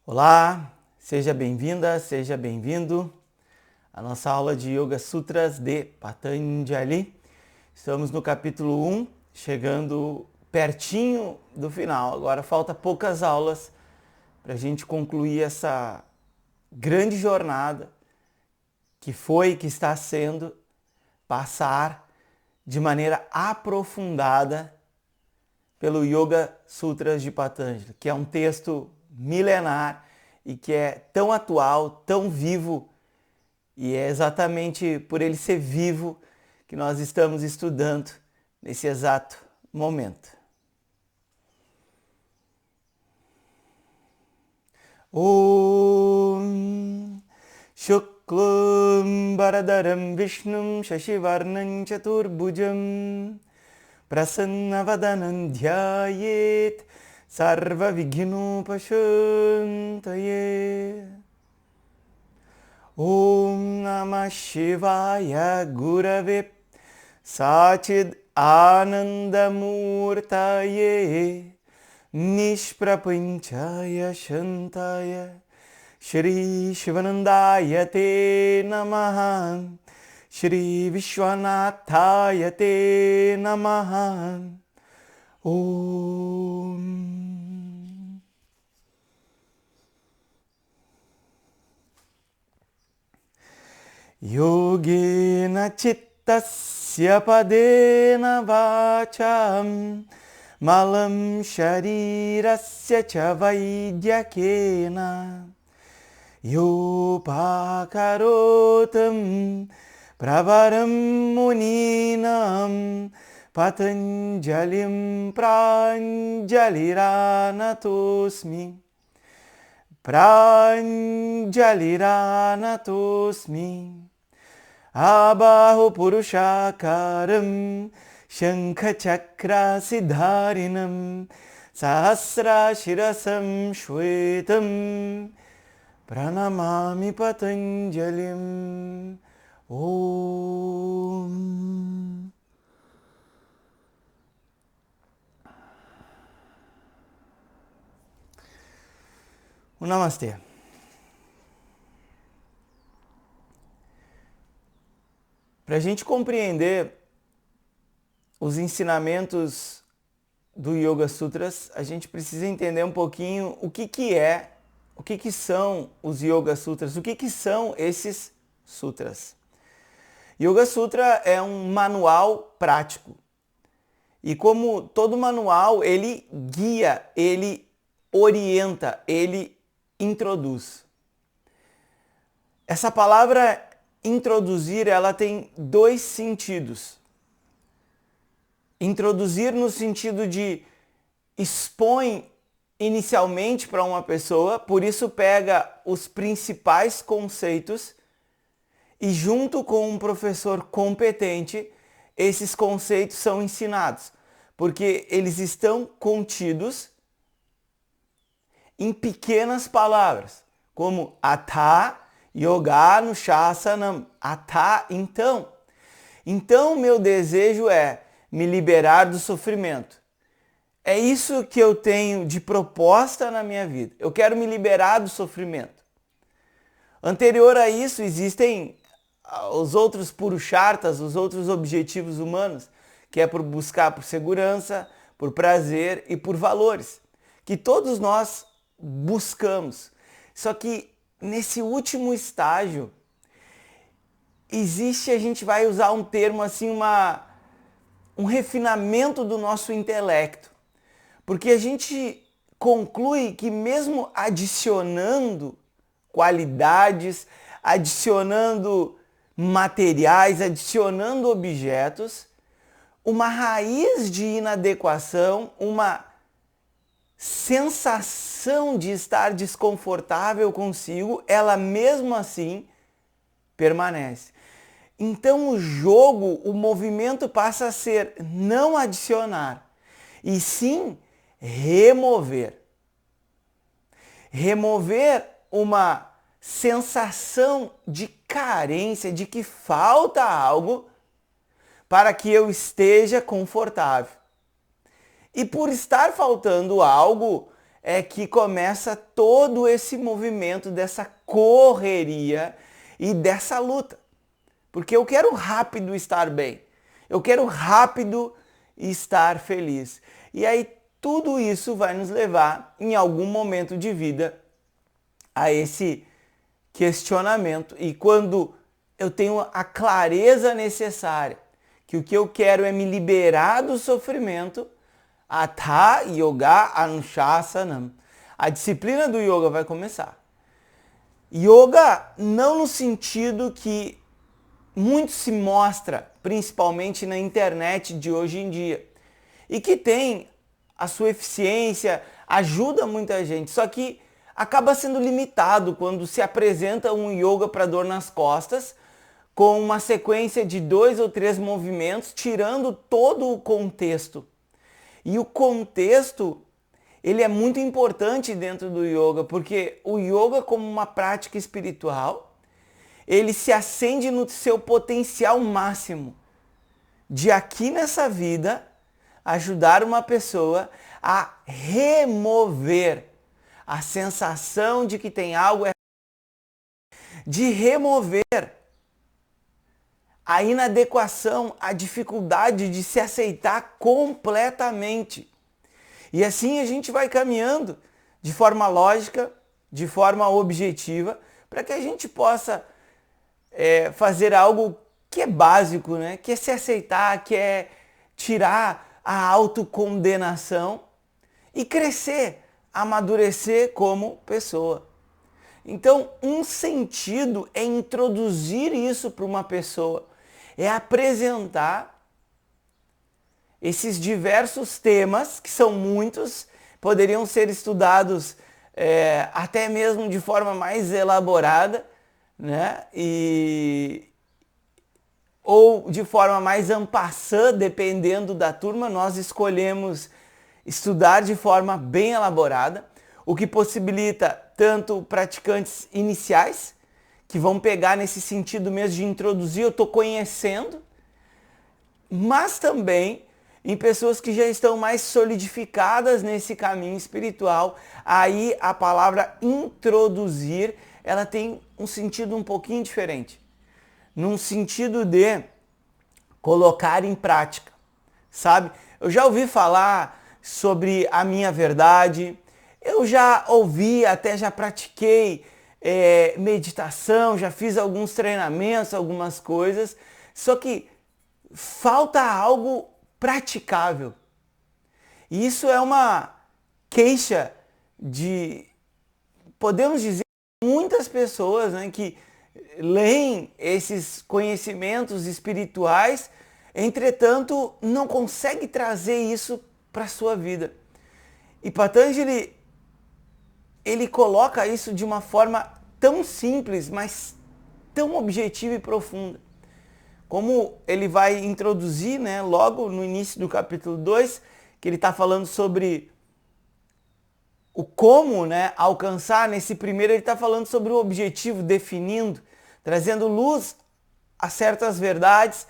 Olá, seja bem-vinda, seja bem-vindo à nossa aula de Yoga Sutras de Patanjali. Estamos no capítulo 1, chegando pertinho do final. Agora falta poucas aulas para a gente concluir essa grande jornada que foi e que está sendo passar de maneira aprofundada pelo Yoga Sutras de Patanjali, que é um texto milenar e que é tão atual, tão vivo, e é exatamente por ele ser vivo que nós estamos estudando nesse exato momento. Om Shuklam Baradaram Vishnum Shashivarnam Chaturbhujam Prasannavadanam Dhyayet Sarva Vignopashantaye. Om Namah Shivaya Gurave Satchid Anandamurtaye Nishprapanchaya Shantaya Shri Shivanandaya Te Namaha Shri Vishwanathaya Te Namaha. Om. Yogena Chittasya Padena Vacham Malam Sharirasya Cha Vaidyakena Yopakarotam Pravaram Muninam Patanjalim Pranjaliranatosmi Pranjaliranatosmi Abaho Purushakaram Shankha Chakra Siddharinam Sahasra Shirasam Shwetam Pranamami Patanjalim. Om. Namastê. Para a gente compreender os ensinamentos do Yoga Sutras, a gente precisa entender um pouquinho o que são os Yoga Sutras, o que são esses sutras. Yoga Sutra é um manual prático. E como todo manual, ele guia, ele orienta, ele introduz. Essa palavra introduzir, ela tem dois sentidos. Introduzir no sentido de expõe inicialmente para uma pessoa, por isso pega os principais conceitos e junto com um professor competente, esses conceitos são ensinados, porque eles estão contidos em pequenas palavras, como Atha Yoga Anushasanam. Atha, então. Então, meu desejo é me liberar do sofrimento. É isso que eu tenho de proposta na minha vida. Eu quero me liberar do sofrimento. Anterior a isso, existem os outros purusharthas, os outros objetivos humanos, que é por buscar por segurança, por prazer e por valores, que todos nós buscamos. Só que nesse último estágio, existe, a gente vai usar um termo assim, um refinamento do nosso intelecto. Porque a gente conclui que mesmo adicionando qualidades, adicionando materiais, adicionando objetos, uma raiz de inadequação, uma sensação de estar desconfortável consigo, ela mesmo assim permanece. Então o jogo, o movimento passa a ser não adicionar, e sim remover. Remover uma sensação de carência, de que falta algo para que eu esteja confortável. E por estar faltando algo, é que começa todo esse movimento dessa correria e dessa luta. Porque eu quero rápido estar bem. Eu quero rápido estar feliz. E aí tudo isso vai nos levar, em algum momento de vida, a esse questionamento. E quando eu tenho a clareza necessária, que o que eu quero é me liberar do sofrimento, Hatha Yoga Anushasana, a disciplina do yoga vai começar. Yoga não no sentido que muito se mostra, principalmente na internet de hoje em dia, e que tem a sua eficiência, ajuda muita gente, só que acaba sendo limitado quando se apresenta um yoga para dor nas costas, com uma sequência de 2 ou 3 movimentos, tirando todo o contexto. E o contexto, ele é muito importante dentro do yoga, porque o yoga, como uma prática espiritual, ele se acende no seu potencial máximo de aqui nessa vida ajudar uma pessoa a remover a sensação de que tem algo errado, de remover a inadequação, a dificuldade de se aceitar completamente. E assim a gente vai caminhando de forma lógica, de forma objetiva, para que a gente possa fazer algo que é básico, né? Que é se aceitar, que é tirar a autocondenação e crescer, amadurecer como pessoa. Então, um sentido é introduzir isso para uma pessoa, é apresentar esses diversos temas, que são muitos, poderiam ser estudados até mesmo de forma mais elaborada, né? Ou de forma mais en passant, dependendo da turma, nós escolhemos estudar de forma bem elaborada, o que possibilita tanto praticantes iniciais, que vão pegar nesse sentido mesmo de introduzir, eu estou conhecendo, mas também em pessoas que já estão mais solidificadas nesse caminho espiritual. Aí a palavra introduzir, ela tem um sentido um pouquinho diferente, num sentido de colocar em prática, sabe? Eu já ouvi falar sobre a minha verdade, eu já ouvi, até já pratiquei meditação, já fiz alguns treinamentos, algumas coisas, só que falta algo praticável. E isso é uma queixa de, podemos dizer, muitas pessoas, né, que leem esses conhecimentos espirituais, entretanto não consegue trazer isso para a sua vida. E Patanjali, ele coloca isso de uma forma tão simples, mas tão objetiva e profunda. Como ele vai introduzir, né, logo no início do capítulo 2, que ele está falando sobre o como, né, alcançar. Nesse primeiro ele está falando sobre o objetivo, definindo, trazendo luz a certas verdades,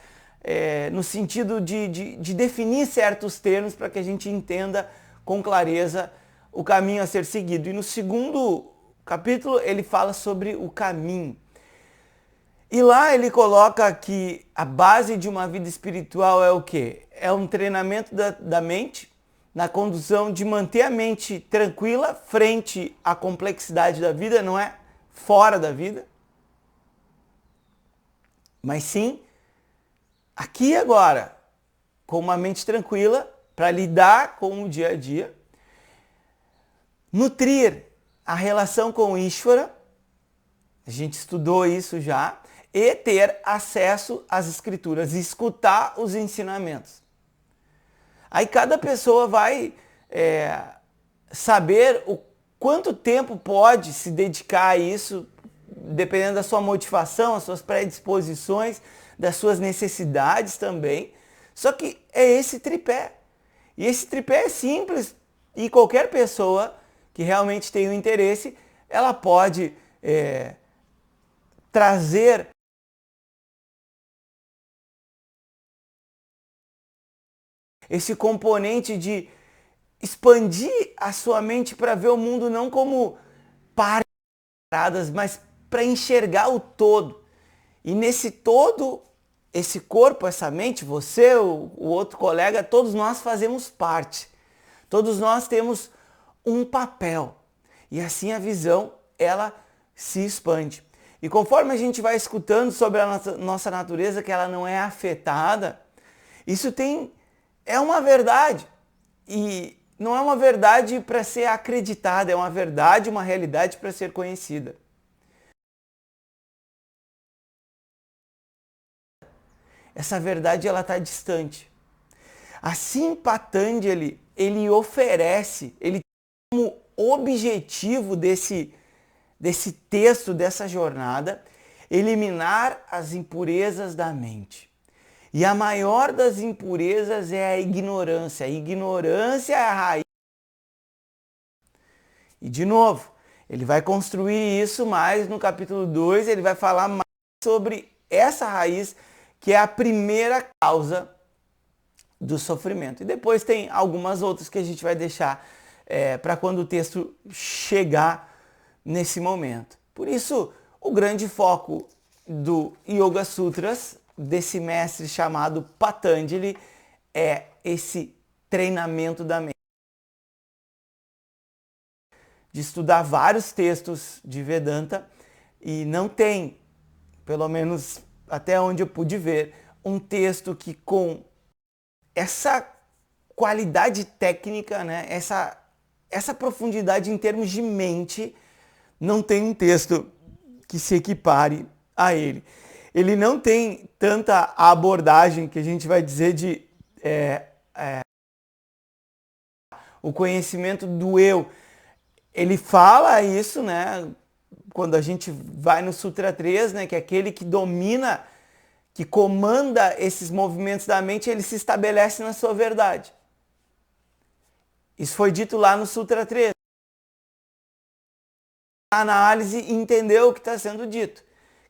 no sentido de definir certos termos para que a gente entenda com clareza o caminho a ser seguido. E no segundo capítulo ele fala sobre o caminho. E lá ele coloca que a base de uma vida espiritual é o quê? É um treinamento da mente, na condução de manter a mente tranquila frente à complexidade da vida, não é fora da vida, mas sim aqui e agora, com uma mente tranquila para lidar com o dia a dia, nutrir a relação com o Ishvara, a gente estudou isso já, e ter acesso às escrituras, escutar os ensinamentos. Aí cada pessoa vai saber o quanto tempo pode se dedicar a isso, dependendo da sua motivação, as suas predisposições, das suas necessidades também. Só que é esse tripé. E esse tripé é simples e qualquer pessoa que realmente tem um interesse, ela pode trazer esse componente de expandir a sua mente para ver o mundo não como partes separadas, mas para enxergar o todo. E nesse todo, esse corpo, essa mente, você, o outro colega, todos nós fazemos parte. Todos nós temos um papel. E assim a visão, ela se expande. E conforme a gente vai escutando sobre a nossa natureza, que ela não é afetada, isso é uma verdade. E não é uma verdade para ser acreditada, é uma verdade, uma realidade para ser conhecida. Essa verdade ela está distante. Assim, Patanjali, ele oferece, ele tem como objetivo desse texto, dessa jornada, eliminar as impurezas da mente. E a maior das impurezas é a ignorância. A ignorância é a raiz. E de novo, ele vai construir isso mais no capítulo 2, ele vai falar mais sobre essa raiz, que é a primeira causa do sofrimento. E depois tem algumas outras que a gente vai deixar para quando o texto chegar nesse momento. Por isso, o grande foco do Yoga Sutras, desse mestre chamado Patanjali, é esse treinamento da mente. De estudar vários textos de Vedanta e não tem, pelo menos até onde eu pude ver, um texto que com essa qualidade técnica, né, essa profundidade em termos de mente, não tem um texto que se equipare a ele. Ele não tem tanta abordagem que a gente vai dizer de o conhecimento do eu. Ele fala isso, né, quando a gente vai no Sutra 3, né, que é aquele que domina, que comanda esses movimentos da mente, ele se estabelece na sua verdade. Isso foi dito lá no Sutra 3. A análise entendeu o que está sendo dito.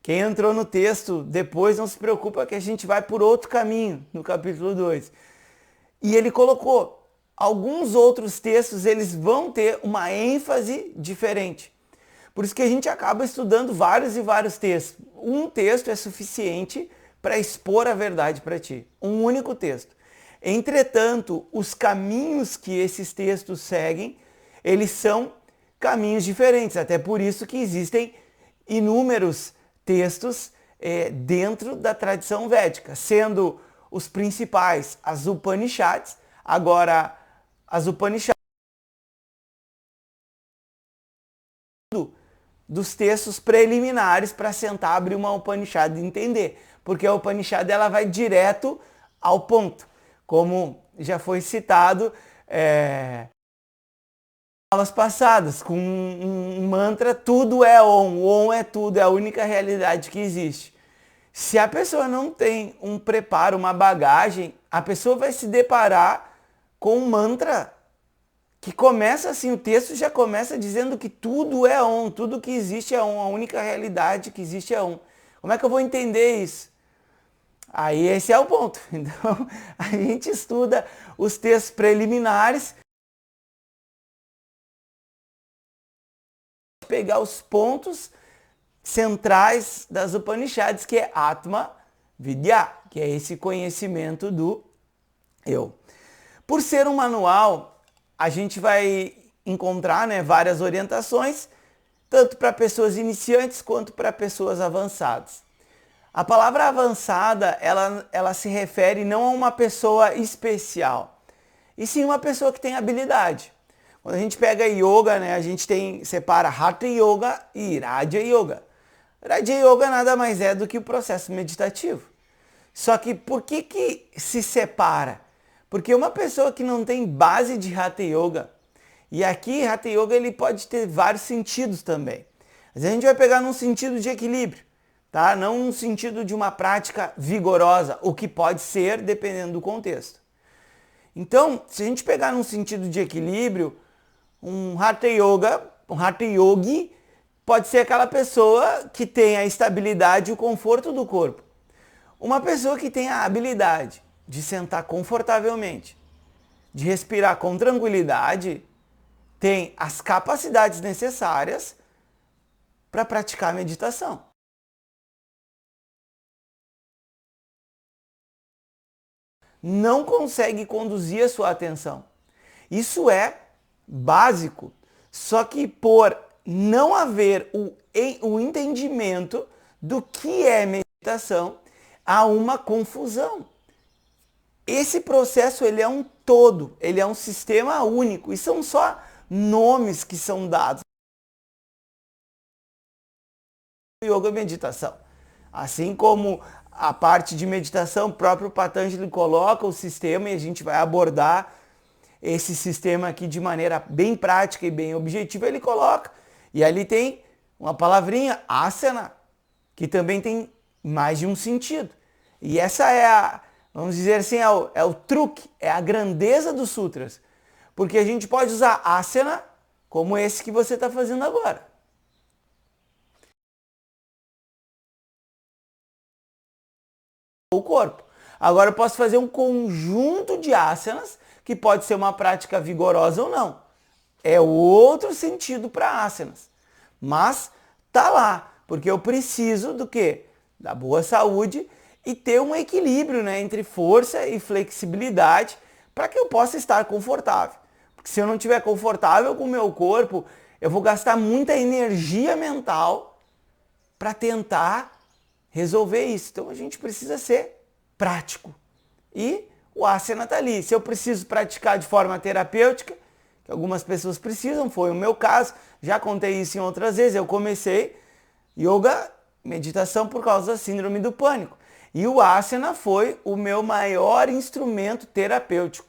Quem entrou no texto depois não se preocupa que a gente vai por outro caminho no capítulo 2. E ele colocou, alguns outros textos eles vão ter uma ênfase diferente. Por isso que a gente acaba estudando vários e vários textos. Um texto é suficiente para expor a verdade para ti. Um único texto. Entretanto, os caminhos que esses textos seguem, eles são caminhos diferentes. Até por isso que existem inúmeros textos dentro da tradição védica, sendo os principais as Upanishads. Agora, as Upanishads dos textos preliminares para sentar, abrir uma Upanishad e entender. Porque a Upanishad ela vai direto ao ponto. Como já foi citado aulas passadas, com um mantra, tudo é Om. O Om é tudo, é a única realidade que existe. Se a pessoa não tem um preparo, uma bagagem, a pessoa vai se deparar com um mantra que começa assim, o texto já começa dizendo que tudo é Om, tudo que existe é Om, a única realidade que existe é Om. Como é que eu vou entender isso? Aí esse é o ponto. Então, a gente estuda os textos preliminares, pegar os pontos centrais das Upanishads, que é Atma Vidya, que é esse conhecimento do eu. Por ser um manual, a gente vai encontrar, né, várias orientações, tanto para pessoas iniciantes quanto para pessoas avançadas. A palavra avançada, ela se refere não a uma pessoa especial, e sim uma pessoa que tem habilidade. Quando a gente pega yoga, né, a gente separa Hatha Yoga e Raja Yoga. Raja Yoga nada mais é do que o processo meditativo. Só que por que se separa? Porque uma pessoa que não tem base de Hatha Yoga, e aqui Hatha Yoga ele pode ter vários sentidos também. Mas a gente vai pegar num sentido de equilíbrio, tá? Não num sentido de uma prática vigorosa, o que pode ser dependendo do contexto. Então, se a gente pegar num sentido de equilíbrio, um Hatha Yogi, pode ser aquela pessoa que tem a estabilidade e o conforto do corpo. Uma pessoa que tem a habilidade de sentar confortavelmente, de respirar com tranquilidade, tem as capacidades necessárias para praticar a meditação. Não consegue conduzir a sua atenção. Isso é básico. Só que por não haver o entendimento do que é meditação, há uma confusão. Esse processo ele é um todo, ele é um sistema único e são só nomes que são dados. Yoga é meditação. Assim como a parte de meditação, o próprio Patanjali coloca o sistema e a gente vai abordar esse sistema aqui de maneira bem prática e bem objetiva, ele coloca. E ali tem uma palavrinha, asana, que também tem mais de um sentido. E essa é vamos dizer assim, é o truque, é a grandeza dos sutras. Porque a gente pode usar asana como esse que você está fazendo agora. O corpo. Agora eu posso fazer um conjunto de asanas, que pode ser uma prática vigorosa ou não. É outro sentido para asanas. Mas tá lá, porque eu preciso do quê? Da boa saúde e ter um equilíbrio, né, entre força e flexibilidade para que eu possa estar confortável. Porque se eu não estiver confortável com o meu corpo, eu vou gastar muita energia mental para tentar resolver isso. Então a gente precisa ser prático. E o asana está ali. Se eu preciso praticar de forma terapêutica, que algumas pessoas precisam, foi o meu caso, já contei isso em outras vezes, eu comecei yoga, meditação por causa da síndrome do pânico. E o asana foi o meu maior instrumento terapêutico.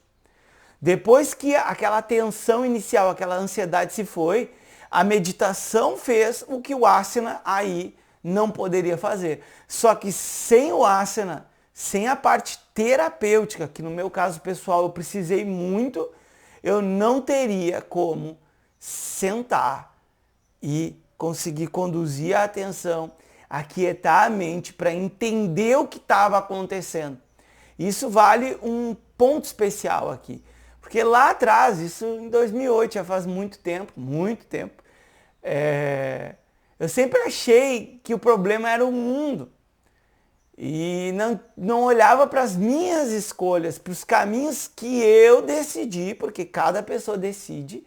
Depois que aquela tensão inicial, aquela ansiedade se foi, a meditação fez o que o asana aí não poderia fazer. Só que sem o asana, sem a parte terapêutica, que no meu caso pessoal eu precisei muito, eu não teria como sentar e conseguir conduzir a atenção, aquietar a mente para entender o que estava acontecendo. Isso vale um ponto especial aqui. Porque lá atrás, isso em 2008, já faz muito tempo, eu sempre achei que o problema era o mundo. E não olhava para as minhas escolhas, para os caminhos que eu decidi, porque cada pessoa decide,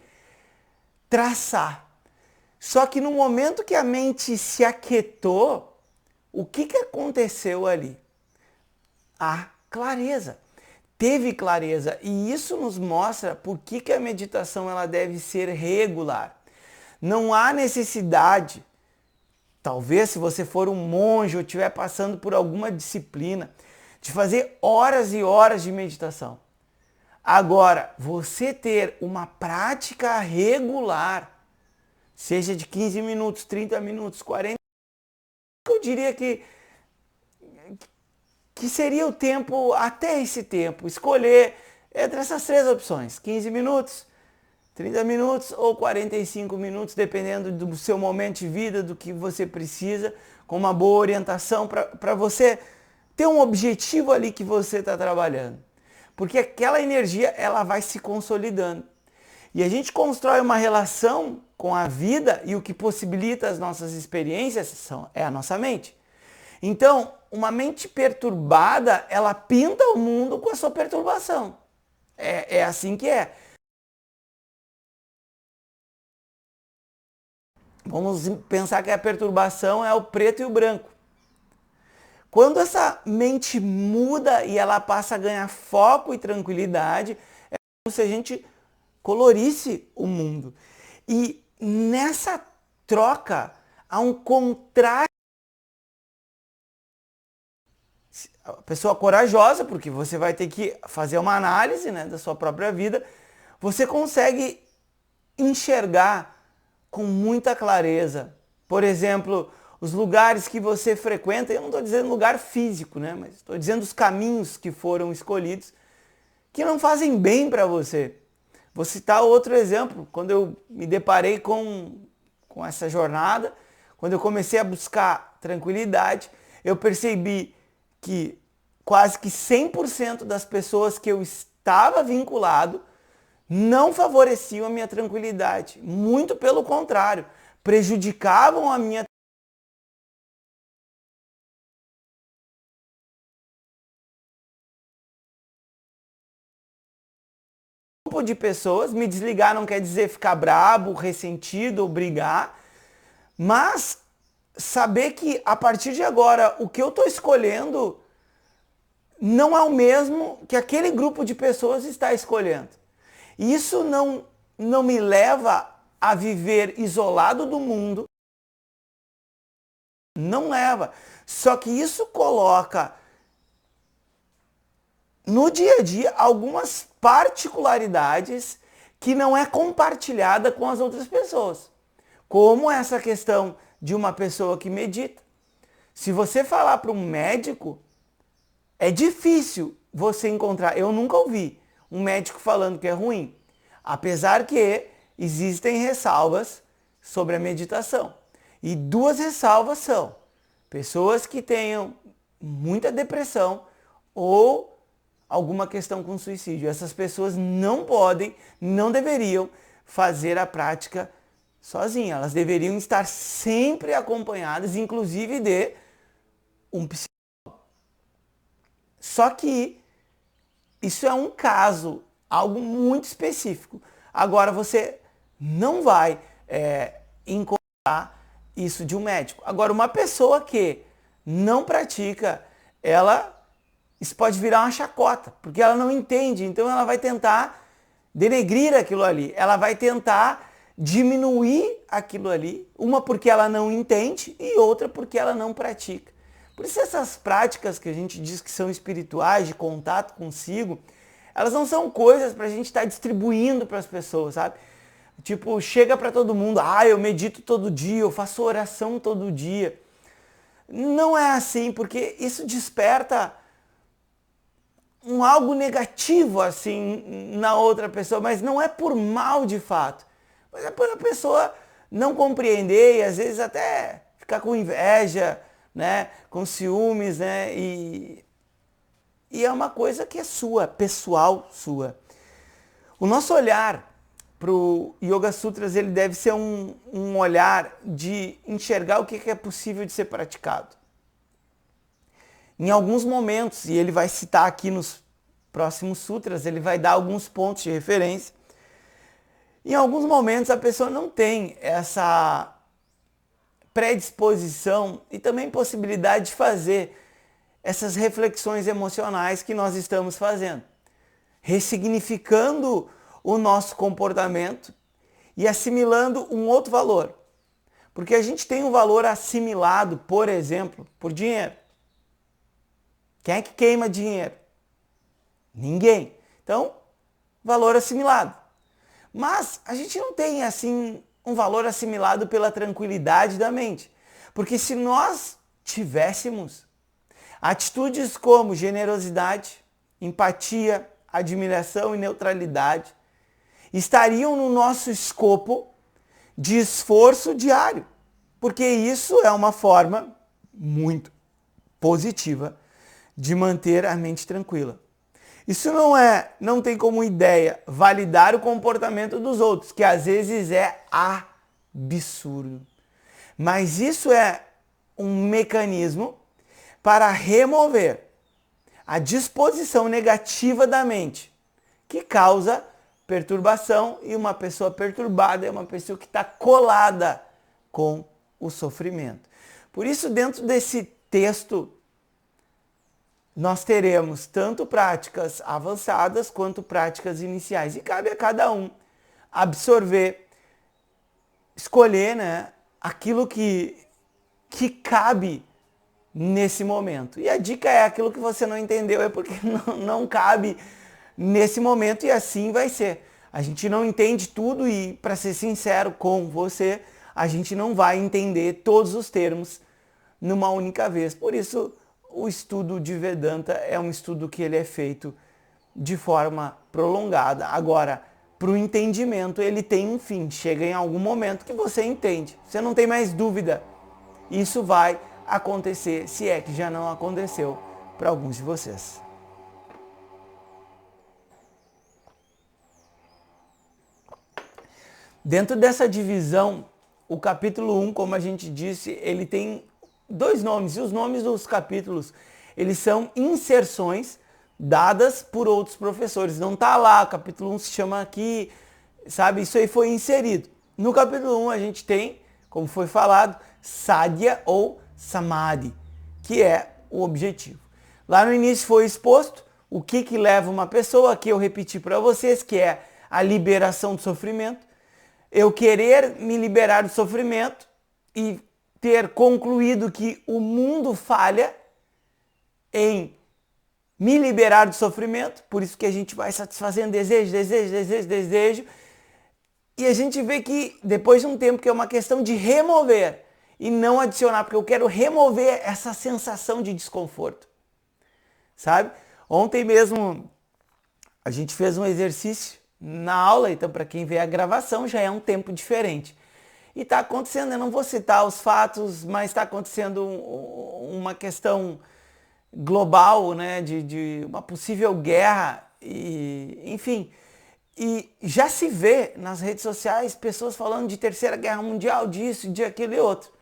traçar. Só que no momento que a mente se aquietou, o que aconteceu ali? A clareza. Teve clareza e isso nos mostra por que a meditação ela deve ser regular. Não há necessidade, talvez se você for um monge ou estiver passando por alguma disciplina, de fazer horas e horas de meditação. Agora, você ter uma prática regular, seja de 15 minutos, 30 minutos, 40, eu diria que seria o tempo, até esse tempo, escolher entre essas três opções, 15 minutos, 30 minutos ou 45 minutos, dependendo do seu momento de vida, do que você precisa, com uma boa orientação para você ter um objetivo ali que você está trabalhando. Porque aquela energia ela vai se consolidando. E a gente constrói uma relação com a vida e o que possibilita as nossas experiências é a nossa mente. Então, uma mente perturbada, ela pinta o mundo com a sua perturbação. É assim que é. Vamos pensar que a perturbação é o preto e o branco. Quando essa mente muda e ela passa a ganhar foco e tranquilidade, é como se a gente colorisse o mundo. E nessa troca há um contraste. A pessoa corajosa, porque você vai ter que fazer uma análise, né, da sua própria vida, você consegue enxergar com muita clareza. Por exemplo, os lugares que você frequenta, eu não estou dizendo lugar físico, né, mas estou dizendo os caminhos que foram escolhidos, que não fazem bem para você. Vou citar outro exemplo, quando eu me deparei com essa jornada, quando eu comecei a buscar tranquilidade, eu percebi que quase que 100% das pessoas que eu estava vinculado não favoreciam a minha tranquilidade. Muito pelo contrário, prejudicavam a minha grupo de pessoas. Me desligar não quer dizer ficar brabo, ressentido ou brigar, mas saber que a partir de agora o que eu estou escolhendo não é o mesmo que aquele grupo de pessoas está escolhendo. E isso não me leva a viver isolado do mundo, não leva. Só que isso coloca no dia a dia algumas particularidades que não é compartilhada com as outras pessoas. Como essa questão de uma pessoa que medita. Se você falar para um médico, é difícil você encontrar, eu nunca ouvi um médico falando que é ruim, apesar que existem ressalvas sobre a meditação. E duas ressalvas são pessoas que tenham muita depressão ou alguma questão com suicídio. Essas pessoas não podem, não deveriam fazer a prática sozinhas. Elas deveriam estar sempre acompanhadas, inclusive de um psicólogo. Só que isso é um caso, algo muito específico. Agora você não vai encontrar isso de um médico. Agora uma pessoa que não pratica, isso pode virar uma chacota, porque ela não entende, então ela vai tentar denegrir aquilo ali, ela vai tentar diminuir aquilo ali, uma porque ela não entende e outra porque ela não pratica. Por isso essas práticas que a gente diz que são espirituais, de contato consigo, elas não são coisas para a gente estar distribuindo para as pessoas, sabe? Tipo, chega para todo mundo, eu medito todo dia, eu faço oração todo dia. Não é assim, porque isso desperta algo negativo assim na outra pessoa, mas não é por mal de fato. Mas é por a pessoa não compreender e às vezes até ficar com inveja, né, com ciúmes, né, e é uma coisa que é sua, pessoal sua. O nosso olhar para o Yoga Sutras, ele deve ser um olhar de enxergar o que é possível de ser praticado. Em alguns momentos, e ele vai citar aqui nos próximos sutras, ele vai dar alguns pontos de referência. Em alguns momentos a pessoa não tem essa predisposição e também possibilidade de fazer essas reflexões emocionais que nós estamos fazendo, ressignificando o nosso comportamento e assimilando um outro valor. Porque a gente tem um valor assimilado, por exemplo, por dinheiro. Quem é que queima dinheiro? Ninguém. Então, valor assimilado. Mas a gente não tem assim um valor assimilado pela tranquilidade da mente. Porque se nós tivéssemos atitudes como generosidade, empatia, admiração e neutralidade, estariam no nosso escopo de esforço diário. Porque isso é uma forma muito positiva de manter a mente tranquila. Isso não tem como ideia validar o comportamento dos outros, que às vezes é absurdo. Mas isso é um mecanismo para remover a disposição negativa da mente, que causa perturbação, e uma pessoa perturbada é uma pessoa que está colada com o sofrimento. Por isso, dentro desse texto, nós teremos tanto práticas avançadas quanto práticas iniciais. E cabe a cada um absorver, escolher, né, aquilo que cabe nesse momento. E a dica é aquilo que você não entendeu, é porque não cabe nesse momento e assim vai ser. A gente não entende tudo e, para ser sincero com você, a gente não vai entender todos os termos numa única vez. Por isso, o estudo de Vedanta é um estudo que ele é feito de forma prolongada. Agora, para o entendimento, ele tem um fim. Chega em algum momento que você entende. Você não tem mais dúvida. Isso vai acontecer, se é que já não aconteceu para alguns de vocês. Dentro dessa divisão, o capítulo 1, como a gente disse, ele tem 2 nomes, e os nomes dos capítulos, eles são inserções dadas por outros professores. Não tá lá, o capítulo 1 se chama aqui, sabe? Isso aí foi inserido. No capítulo 1 a gente tem, como foi falado, sadhya ou samadhi, que é o objetivo. Lá no início foi exposto o que leva uma pessoa, que eu repeti para vocês, que é a liberação do sofrimento. Eu querer me liberar do sofrimento e ter concluído que o mundo falha em me liberar do sofrimento, por isso que a gente vai satisfazendo desejo, e a gente vê que depois de um tempo que é uma questão de remover e não adicionar, porque eu quero remover essa sensação de desconforto, sabe? Ontem mesmo a gente fez um exercício na aula, então para quem vê a gravação já é um tempo diferente. E está acontecendo, eu não vou citar os fatos, mas está acontecendo uma questão global, né, de uma possível guerra, e, enfim. E já se vê nas redes sociais pessoas falando de terceira guerra mundial, disso, de aquele e outro.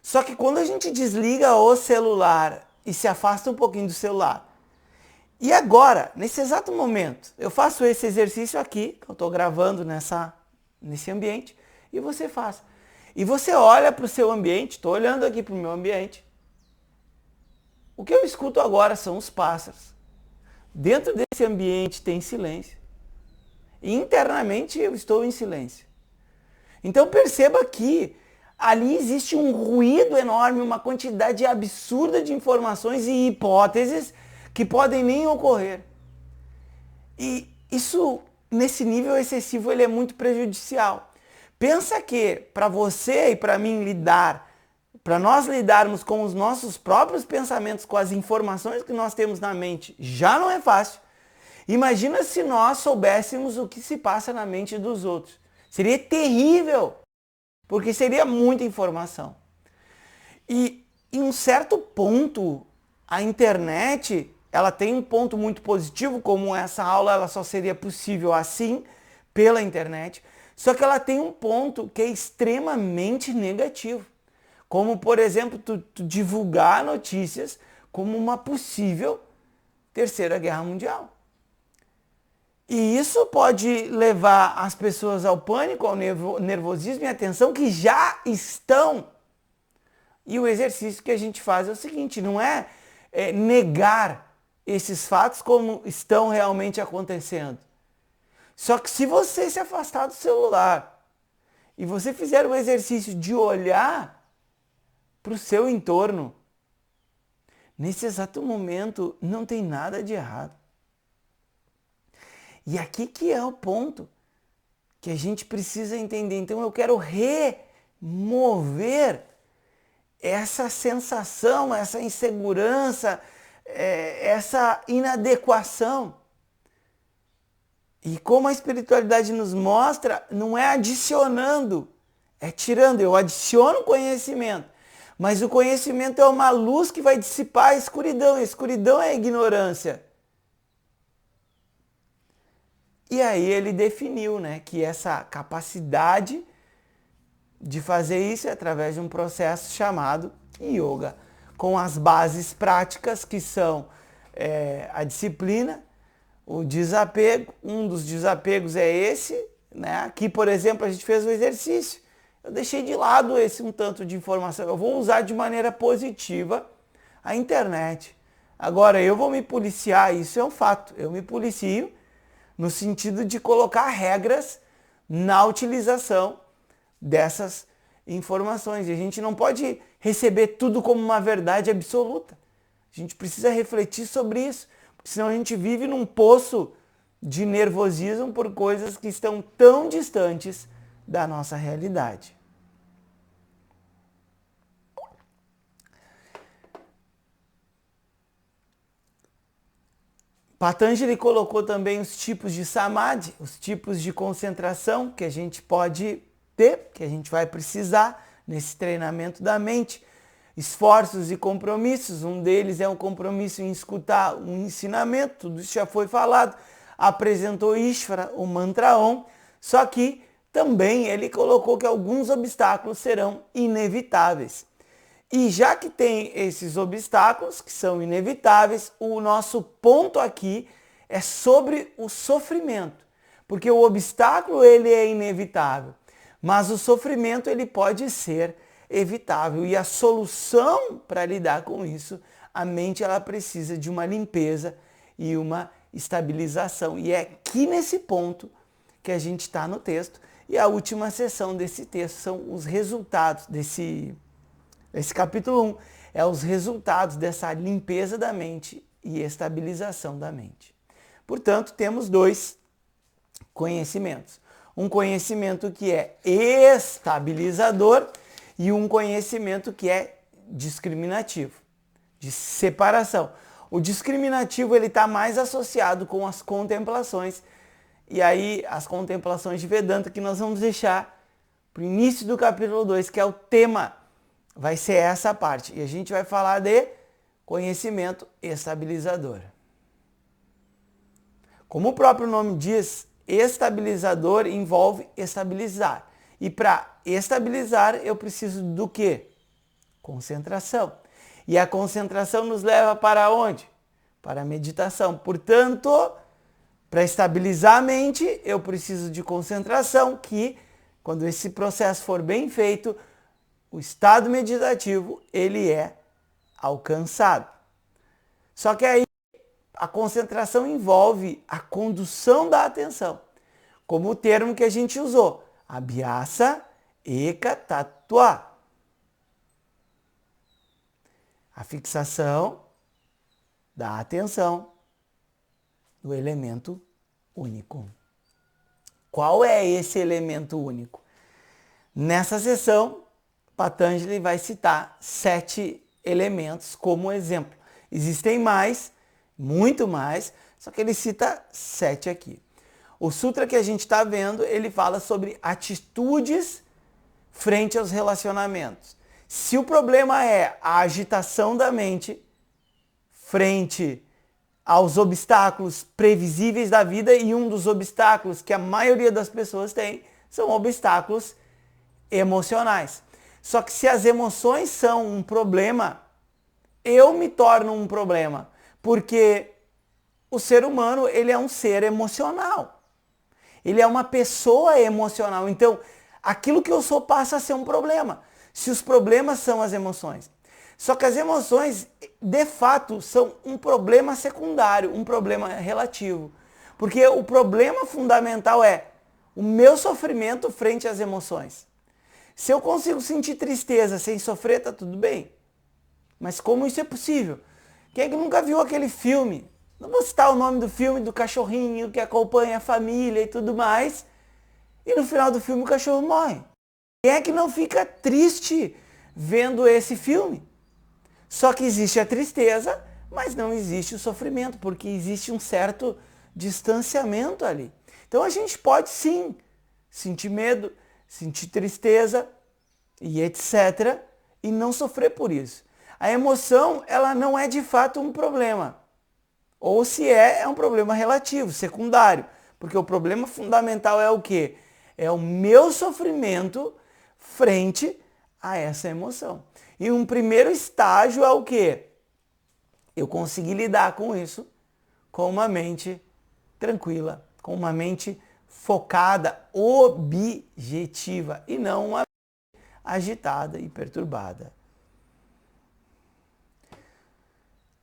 Só que quando a gente desliga o celular e se afasta um pouquinho do celular, e agora, nesse exato momento, eu faço esse exercício aqui, que eu estou gravando nesse ambiente, e você faz. E você olha para o seu ambiente, estou olhando aqui para o meu ambiente. O que eu escuto agora são os pássaros. Dentro desse ambiente tem silêncio. E internamente eu estou em silêncio. Então perceba que ali existe um ruído enorme, uma quantidade absurda de informações e hipóteses que podem nem ocorrer. E isso, nesse nível excessivo, ele é muito prejudicial. Pensa que para você e para mim para nós lidarmos com os nossos próprios pensamentos, com as informações que nós temos na mente, já não é fácil. Imagina se nós soubéssemos o que se passa na mente dos outros. Seria terrível, porque seria muita informação. E em um certo ponto, a internet, ela tem um ponto muito positivo, como essa aula ela só seria possível assim, pela internet. Só que ela tem um ponto que é extremamente negativo. Como, por exemplo, tu divulgar notícias como uma possível terceira guerra mundial. E isso pode levar as pessoas ao pânico, ao nervosismo e à tensão que já estão. E o exercício que a gente faz é o seguinte, não é negar esses fatos como estão realmente acontecendo. Só que se você se afastar do celular e você fizer o exercício de olhar para o seu entorno, nesse exato momento não tem nada de errado. E aqui que é o ponto que a gente precisa entender. Então eu quero remover essa sensação, essa insegurança, essa inadequação. E como a espiritualidade nos mostra, não é adicionando, é tirando. Eu adiciono conhecimento, mas o conhecimento é uma luz que vai dissipar a escuridão. A escuridão é a ignorância. E aí ele definiu, né, que essa capacidade de fazer isso é através de um processo chamado yoga, com as bases práticas que são a disciplina, o desapego. Um dos desapegos é esse, né? Aqui, por exemplo, a gente fez o exercício. Eu deixei de lado esse um tanto de informação. Eu vou usar de maneira positiva a internet. Agora, eu vou me policiar, isso é um fato. Eu me policio no sentido de colocar regras na utilização dessas informações. E a gente não pode receber tudo como uma verdade absoluta. A gente precisa refletir sobre isso, porque senão a gente vive num poço de nervosismo por coisas que estão tão distantes da nossa realidade. Patanjali colocou também os tipos de samadhi, os tipos de concentração que a gente pode ter, que a gente vai precisar nesse treinamento da mente. Esforços e compromissos, um deles é um compromisso em escutar um ensinamento, tudo isso já foi falado. Apresentou Ishvara, o mantra Om, só que também ele colocou que alguns obstáculos serão inevitáveis. E já que tem esses obstáculos que são inevitáveis, o nosso ponto aqui é sobre o sofrimento. Porque o obstáculo ele é inevitável, mas o sofrimento ele pode ser evitável. E a solução para lidar com isso, a mente ela precisa de uma limpeza e uma estabilização. E é aqui nesse ponto que a gente está no texto. E a última seção desse texto são os resultados esse capítulo 1 é os resultados dessa limpeza da mente e estabilização da mente. Portanto, temos dois conhecimentos. Um conhecimento que é estabilizador e um conhecimento que é discriminativo, de separação. O discriminativo ele está mais associado com as contemplações. E aí as contemplações de Vedanta que nós vamos deixar para o início do capítulo 2, que é o tema. Vai ser essa parte. E a gente vai falar de conhecimento estabilizador. Como o próprio nome diz, estabilizador envolve estabilizar. E para estabilizar eu preciso do quê? Concentração. E a concentração nos leva para onde? Para a meditação. Portanto, para estabilizar a mente, eu preciso de concentração, que quando esse processo for bem feito, o estado meditativo, ele é alcançado. Só que aí a concentração envolve a condução da atenção, como o termo que a gente usou, abhyasa eka tattva. A fixação da atenção do elemento único. Qual é esse elemento único? Nessa sessão, Patanjali vai citar 7 elementos como exemplo. Existem mais, muito mais, só que ele cita 7 aqui. O sutra que a gente está vendo, ele fala sobre atitudes frente aos relacionamentos. Se o problema é a agitação da mente frente aos obstáculos previsíveis da vida, e um dos obstáculos que a maioria das pessoas tem são obstáculos emocionais. Só que se as emoções são um problema, eu me torno um problema, porque o ser humano ele é um ser emocional. Ele é uma pessoa emocional. Então, aquilo que eu sou passa a ser um problema. Se os problemas são as emoções. Só que as emoções, de fato, são um problema secundário, um problema relativo. Porque o problema fundamental é o meu sofrimento frente às emoções. Se eu consigo sentir tristeza sem sofrer, tá tudo bem. Mas como isso é possível? Quem é que nunca viu aquele filme? Não vou citar o nome do filme, do cachorrinho que acompanha a família e tudo mais. E no final do filme o cachorro morre. Quem é que não fica triste vendo esse filme? Só que existe a tristeza, mas não existe o sofrimento, porque existe um certo distanciamento ali. Então a gente pode sim sentir medo, sentir tristeza e etc. e não sofrer por isso. A emoção, ela não é de fato um problema. Ou se é um problema relativo, secundário. Porque o problema fundamental é o quê? É o meu sofrimento frente a essa emoção. E um primeiro estágio é o quê? Eu conseguir lidar com isso com uma mente tranquila, com uma mente focada, objetiva, e não uma mente agitada e perturbada.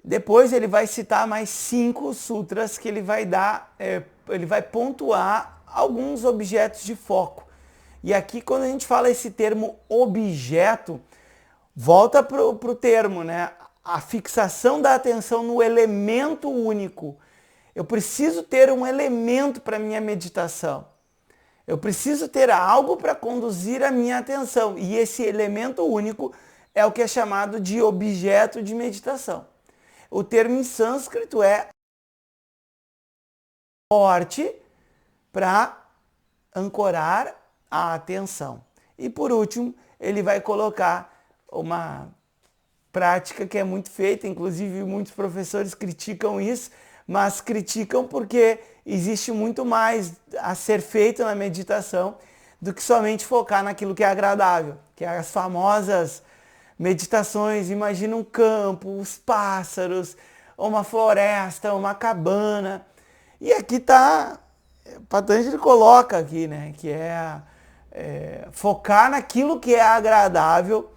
Depois ele vai citar mais 5 sutras que ele vai dar, ele vai pontuar alguns objetos de foco. E aqui quando a gente fala esse termo objeto, volta para o termo, né? A fixação da atenção no elemento único. Eu preciso ter um elemento para minha meditação. Eu preciso ter algo para conduzir a minha atenção. E esse elemento único é o que é chamado de objeto de meditação. O termo em sânscrito é forte para ancorar a atenção. E por último, ele vai colocar uma prática que é muito feita, inclusive muitos professores criticam isso, mas criticam porque existe muito mais a ser feito na meditação do que somente focar naquilo que é agradável, que é as famosas meditações. Imagina um campo, os pássaros, uma floresta, uma cabana. E aqui tá, Patanjali coloca aqui, né, que focar naquilo que é agradável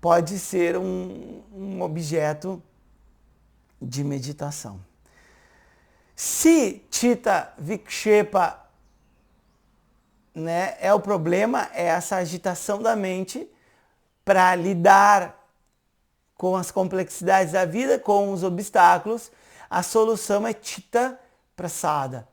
pode ser um objeto de meditação. Se Chitta Vikshepa, né, é o problema, é essa agitação da mente para lidar com as complexidades da vida, com os obstáculos, a solução é Chitta Prasada.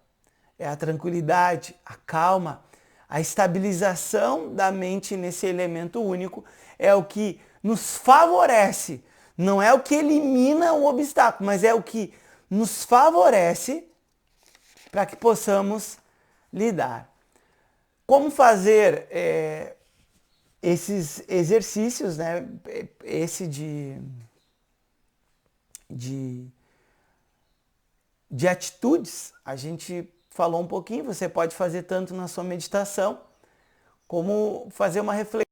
É a tranquilidade, a calma, a estabilização da mente nesse elemento único, é o que nos favorece. Não é o que elimina o obstáculo, mas é o que nos favorece para que possamos lidar. Como fazer esses exercícios, né? Esse de atitudes, a gente falou um pouquinho. Você pode fazer tanto na sua meditação, como fazer uma reflexão,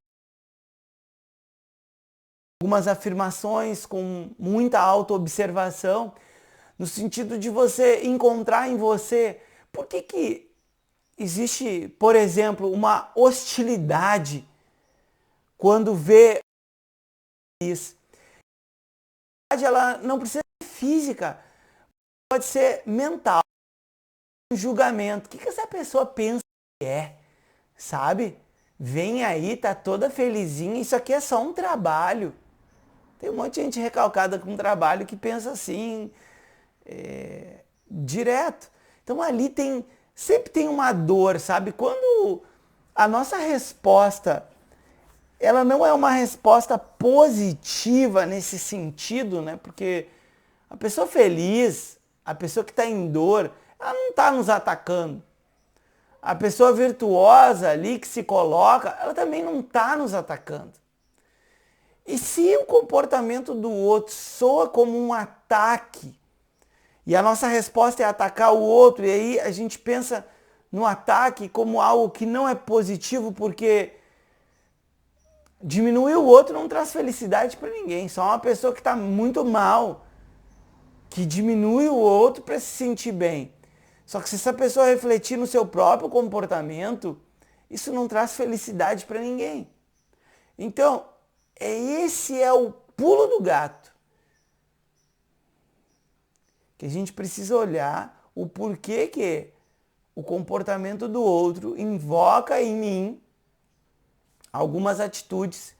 algumas afirmações com muita autoobservação, no sentido de você encontrar em você por que existe, por exemplo, uma hostilidade quando vê isso. Ela não precisa ser física, pode ser mental, um julgamento. O que essa pessoa pensa que é, sabe? Vem aí, tá toda felizinha, isso aqui é só um trabalho. Tem um monte de gente recalcada com trabalho que pensa assim, direto. Então ali sempre tem uma dor, sabe? Quando a nossa resposta, ela não é uma resposta positiva nesse sentido, né? Porque a pessoa feliz, a pessoa que está em dor, ela não está nos atacando. A pessoa virtuosa ali que se coloca, ela também não está nos atacando. E se o comportamento do outro soa como um ataque, e a nossa resposta é atacar o outro, e aí a gente pensa no ataque como algo que não é positivo, porque diminuir o outro não traz felicidade para ninguém. Só uma pessoa que está muito mal, que diminui o outro para se sentir bem. Só que se essa pessoa refletir no seu próprio comportamento, isso não traz felicidade para ninguém. Então, esse é o pulo do gato. Que a gente precisa olhar o porquê que o comportamento do outro invoca em mim algumas atitudes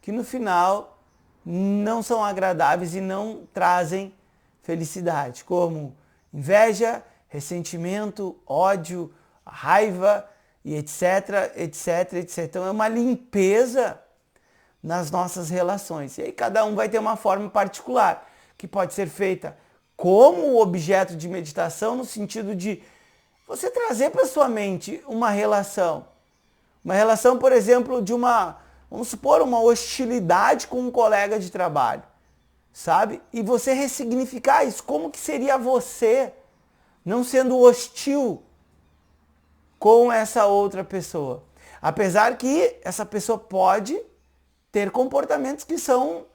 que no final não são agradáveis e não trazem felicidade, como inveja, ressentimento, ódio, raiva e etc, etc, etc. Então é uma limpeza nas nossas relações. E aí cada um vai ter uma forma particular, que pode ser feita como objeto de meditação, no sentido de você trazer para sua mente uma relação, por exemplo, vamos supor, uma hostilidade com um colega de trabalho, sabe? E você ressignificar isso, como que seria você não sendo hostil com essa outra pessoa. Apesar que essa pessoa pode ter comportamentos que são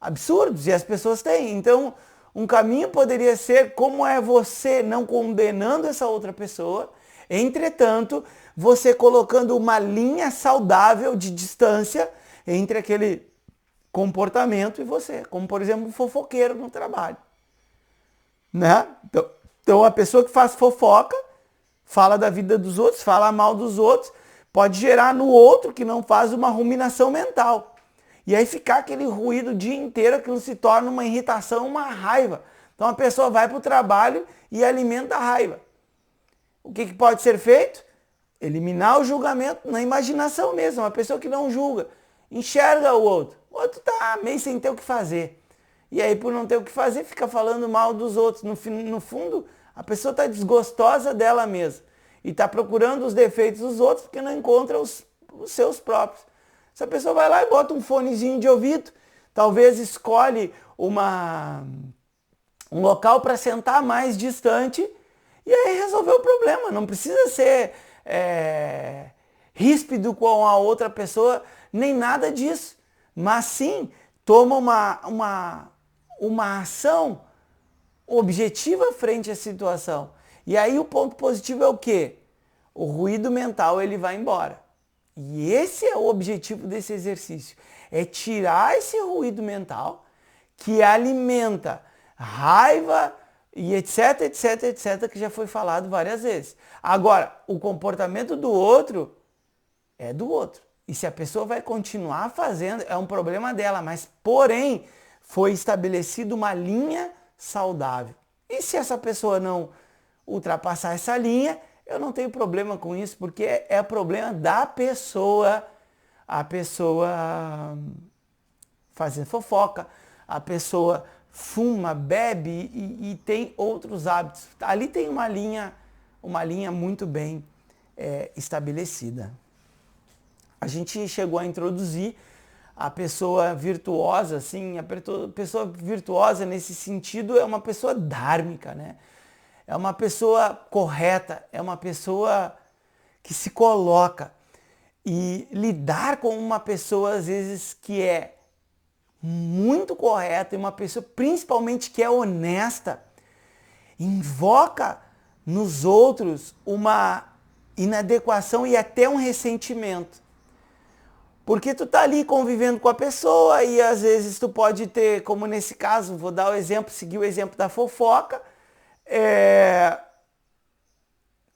absurdos, e as pessoas têm. Então, um caminho poderia ser como é você não condenando essa outra pessoa, entretanto, você colocando uma linha saudável de distância entre aquele comportamento e você, como por exemplo um fofoqueiro no trabalho, né? Então a pessoa que faz fofoca, fala da vida dos outros, fala mal dos outros, pode gerar no outro que não faz uma ruminação mental. E aí ficar aquele ruído o dia inteiro, aquilo se torna uma irritação, uma raiva. Então a pessoa vai para o trabalho e alimenta a raiva. O que pode ser feito? Eliminar o julgamento na imaginação mesmo. Uma pessoa que não julga, enxerga o outro está meio sem ter o que fazer. E aí por não ter o que fazer, fica falando mal dos outros. No fundo, a pessoa está desgostosa dela mesma. E está procurando os defeitos dos outros porque não encontra os seus próprios. Essa pessoa vai lá e bota um fonezinho de ouvido, talvez escolhe um local para sentar mais distante e aí resolveu o problema. Não precisa ser ríspido com a outra pessoa, nem nada disso. Mas sim, toma uma ação objetiva frente à situação. E aí o ponto positivo é o quê? O ruído mental ele vai embora. E esse é o objetivo desse exercício. É tirar esse ruído mental que alimenta raiva e etc, etc, etc, que já foi falado várias vezes. Agora, o comportamento do outro é do outro. E se a pessoa vai continuar fazendo, é um problema dela, mas porém foi estabelecida uma linha saudável. E se essa pessoa não ultrapassar essa linha, eu não tenho problema com isso, porque é problema da pessoa, a pessoa fazer fofoca, a pessoa fuma, bebe e tem outros hábitos. Ali tem uma linha muito bem estabelecida. A gente chegou a introduzir a pessoa virtuosa, assim, a pessoa virtuosa nesse sentido é uma pessoa dhármica, né? É uma pessoa correta, é uma pessoa que se coloca. E lidar com uma pessoa, às vezes, que é muito correta e uma pessoa, principalmente, que é honesta, invoca nos outros uma inadequação e até um ressentimento. Porque tu tá ali convivendo com a pessoa e às vezes tu pode ter, como nesse caso, vou dar o exemplo, seguir o exemplo da fofoca,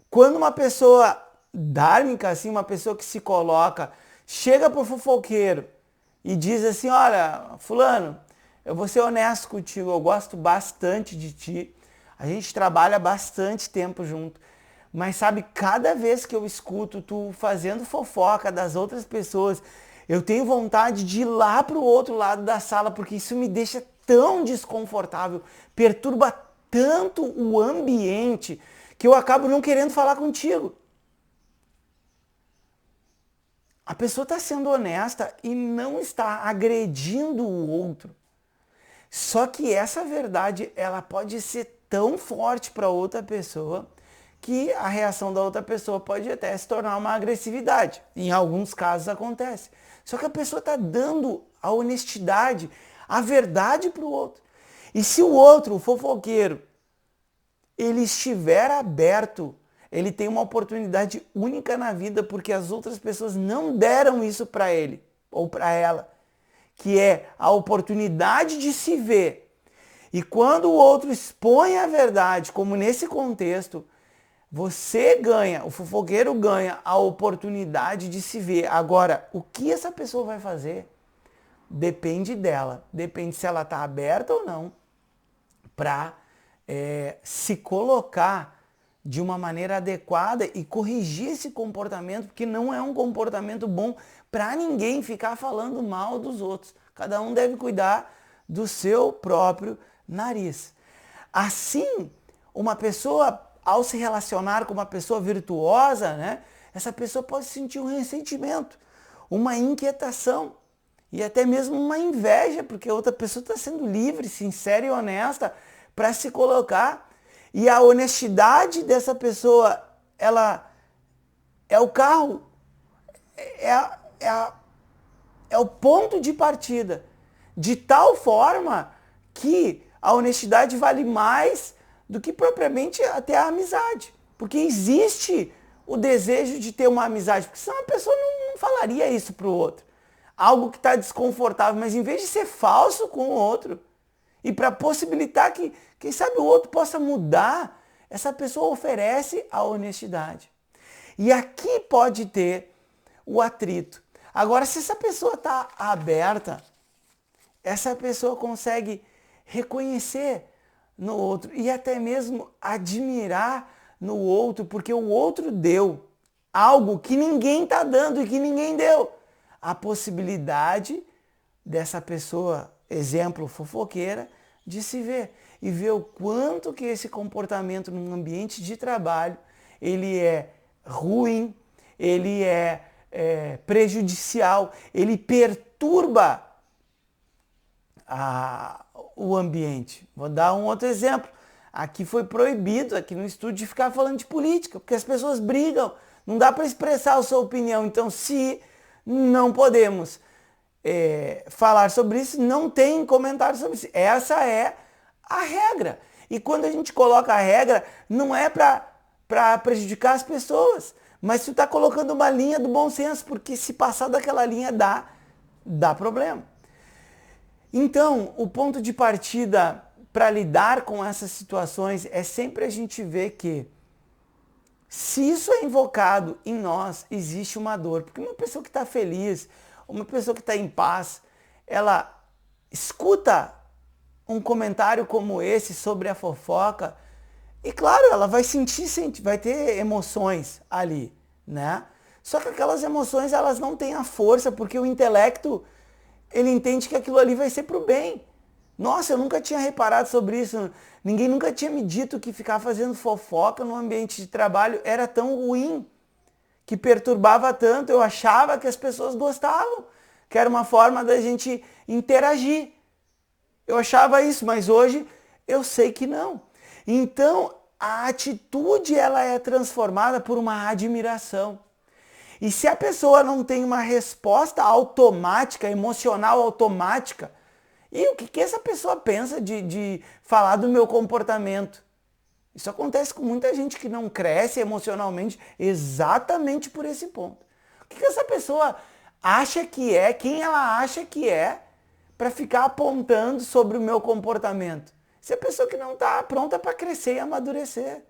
quando uma pessoa dhármica, assim, uma pessoa que se coloca, chega pro fofoqueiro e diz assim, olha, fulano, eu vou ser honesto contigo, eu gosto bastante de ti, a gente trabalha bastante tempo junto, mas sabe, cada vez que eu escuto tu fazendo fofoca das outras pessoas, eu tenho vontade de ir lá pro outro lado da sala, porque isso me deixa tão desconfortável, perturba tanto o ambiente, que eu acabo não querendo falar contigo. A pessoa está sendo honesta e não está agredindo o outro. Só que essa verdade, ela pode ser tão forte para outra pessoa que a reação da outra pessoa pode até se tornar uma agressividade. Em alguns casos acontece. Só que a pessoa está dando a honestidade, a verdade para o outro. E se o outro, o fofoqueiro, ele estiver aberto, ele tem uma oportunidade única na vida, porque as outras pessoas não deram isso para ele ou para ela, que é a oportunidade de se ver. E quando o outro expõe a verdade, como nesse contexto, você ganha, o fofoqueiro ganha a oportunidade de se ver. Agora, o que essa pessoa vai fazer depende dela, depende se ela está aberta ou não para se colocar de uma maneira adequada e corrigir esse comportamento, porque não é um comportamento bom para ninguém ficar falando mal dos outros. Cada um deve cuidar do seu próprio nariz. Assim, uma pessoa, ao se relacionar com uma pessoa virtuosa, né, essa pessoa pode sentir um ressentimento, uma inquietação e até mesmo uma inveja, porque a outra pessoa está sendo livre, sincera e honesta para se colocar. E a honestidade dessa pessoa, ela é o carro, é o ponto de partida. De tal forma que a honestidade vale mais do que propriamente até a amizade. Porque existe o desejo de ter uma amizade, porque senão a pessoa não falaria isso para o outro. Algo que está desconfortável, mas em vez de ser falso com o outro, e para possibilitar que, quem sabe, o outro possa mudar, essa pessoa oferece a honestidade. E aqui pode ter o atrito. Agora, se essa pessoa está aberta, essa pessoa consegue reconhecer no outro e até mesmo admirar no outro, porque o outro deu algo que ninguém está dando e que ninguém deu. A possibilidade dessa pessoa, exemplo, fofoqueira, de se ver e ver o quanto que esse comportamento num ambiente de trabalho, ele é ruim, ele é prejudicial, ele perturba o ambiente. Vou dar um outro exemplo. Aqui foi proibido, aqui no estúdio, de ficar falando de política, porque as pessoas brigam Não dá para expressar a sua opinião. Então, se não podemos falar sobre isso, não tem comentário sobre isso. Essa é a regra. E quando a gente coloca a regra, não é para prejudicar as pessoas, mas tu está colocando uma linha do bom senso, porque se passar daquela linha dá problema. Então, o ponto de partida para lidar com essas situações é sempre a gente ver que se isso é invocado em nós, existe uma dor. Porque uma pessoa que está feliz, uma pessoa que está em paz, ela escuta um comentário como esse sobre a fofoca e, claro, ela vai vai ter emoções ali, né? Só que aquelas emoções, elas não têm a força, porque o intelecto, ele entende que aquilo ali vai ser pro bem. Nossa, eu nunca tinha reparado sobre isso. Ninguém nunca tinha me dito que ficar fazendo fofoca no ambiente de trabalho era tão ruim, que perturbava tanto. Eu achava que as pessoas gostavam, que era uma forma da gente interagir. Eu achava isso, mas hoje eu sei que não. Então, a atitude, ela é transformada por uma admiração. E se a pessoa não tem uma resposta automática, emocional automática, e o que essa pessoa pensa de falar do meu comportamento? Isso acontece com muita gente que não cresce emocionalmente exatamente por esse ponto. O que essa pessoa acha que é, quem ela acha que é, para ficar apontando sobre o meu comportamento? Isso é pessoa que não está pronta para crescer e amadurecer.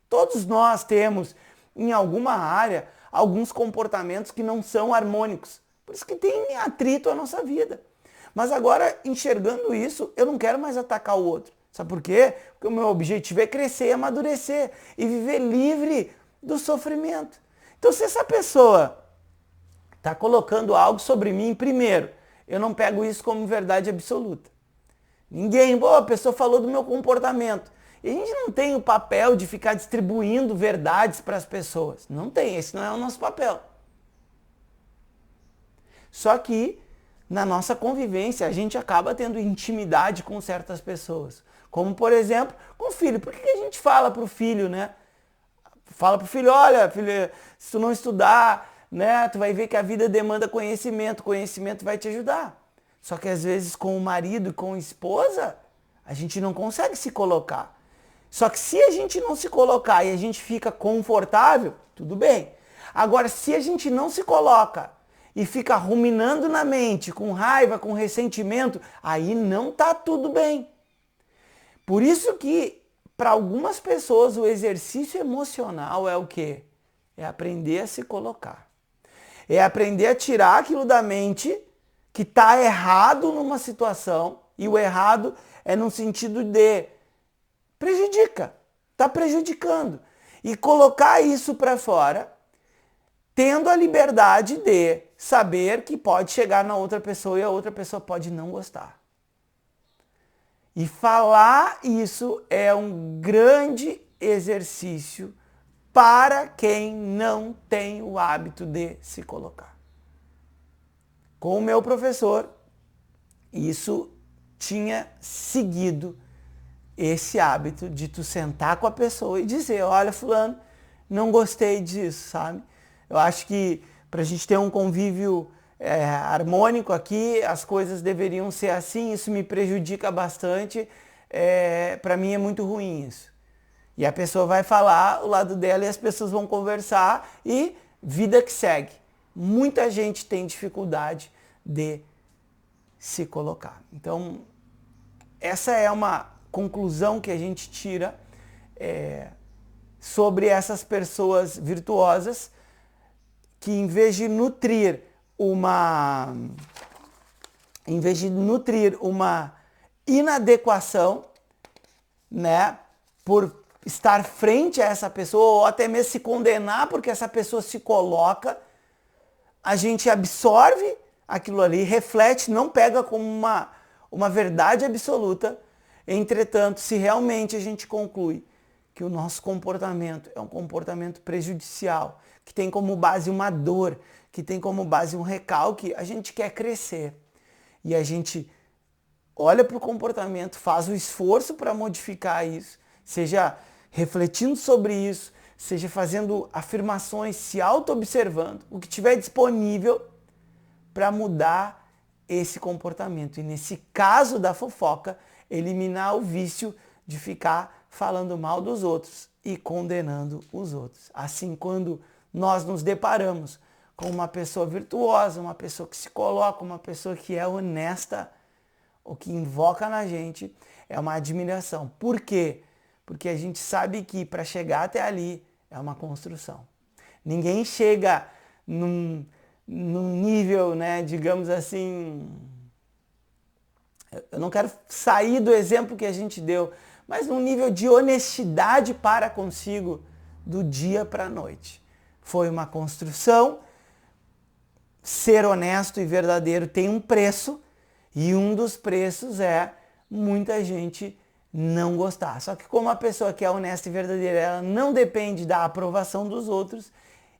Todos nós temos, em alguma área, alguns comportamentos que não são harmônicos. Por isso que tem atrito à nossa vida. Mas agora, enxergando isso, eu não quero mais atacar o outro. Sabe por quê? Porque o meu objetivo é crescer, amadurecer e viver livre do sofrimento. Então, se essa pessoa está colocando algo sobre mim, primeiro, eu não pego isso como verdade absoluta. Ninguém, a pessoa falou do meu comportamento. E a gente não tem o papel de ficar distribuindo verdades para as pessoas. Não tem, esse não é o nosso papel. Só que na nossa convivência a gente acaba tendo intimidade com certas pessoas. Como, por exemplo, com o filho. Por que a gente fala para o filho, né? Fala para o filho, olha, filho, se tu não estudar, né, tu vai ver que a vida demanda conhecimento. Conhecimento vai te ajudar. Só que às vezes com o marido e com a esposa, a gente não consegue se colocar. Só que se a gente não se colocar e a gente fica confortável, tudo bem. Agora, se a gente não se coloca e fica ruminando na mente, com raiva, com ressentimento, aí não tá tudo bem. Por isso que, para algumas pessoas, o exercício emocional é o quê? É aprender a se colocar. É aprender a tirar aquilo da mente que está errado numa situação, e o errado é no sentido de prejudica, está prejudicando. E colocar isso para fora, tendo a liberdade de saber que pode chegar na outra pessoa e a outra pessoa pode não gostar. E falar isso é um grande exercício para quem não tem o hábito de se colocar. Com o meu professor, isso tinha seguido esse hábito de tu sentar com a pessoa e dizer, olha, fulano, não gostei disso, sabe? Eu acho que para a gente ter um convívio harmônico aqui, as coisas deveriam ser assim, isso me prejudica bastante, para mim é muito ruim isso. E a pessoa vai falar o lado dela e as pessoas vão conversar e vida que segue. Muita gente tem dificuldade de se colocar. Então, essa é uma conclusão que a gente tira sobre essas pessoas virtuosas que em vez de nutrir uma inadequação, né, por estar frente a essa pessoa ou até mesmo se condenar porque essa pessoa se coloca, a gente absorve aquilo ali, reflete, não pega como uma verdade absoluta. Entretanto, se realmente a gente conclui que o nosso comportamento é um comportamento prejudicial, que tem como base uma dor, que tem como base um recalque, a gente quer crescer. E a gente olha para o comportamento, faz o esforço para modificar isso, seja refletindo sobre isso, seja fazendo afirmações, se auto-observando, o que tiver disponível para mudar esse comportamento. E nesse caso da fofoca, eliminar o vício de ficar falando mal dos outros e condenando os outros. Assim, quando nós nos deparamos com uma pessoa virtuosa, uma pessoa que se coloca, uma pessoa que é honesta, o que invoca na gente é uma admiração. Por quê? Porque a gente sabe que para chegar até ali é uma construção. Ninguém chega num nível, né, digamos assim, eu não quero sair do exemplo que a gente deu, mas num nível de honestidade para consigo do dia para a noite. Foi uma construção. Ser honesto e verdadeiro tem um preço, e um dos preços é muita gente não gostar. Só que como a pessoa que é honesta e verdadeira, ela não depende da aprovação dos outros,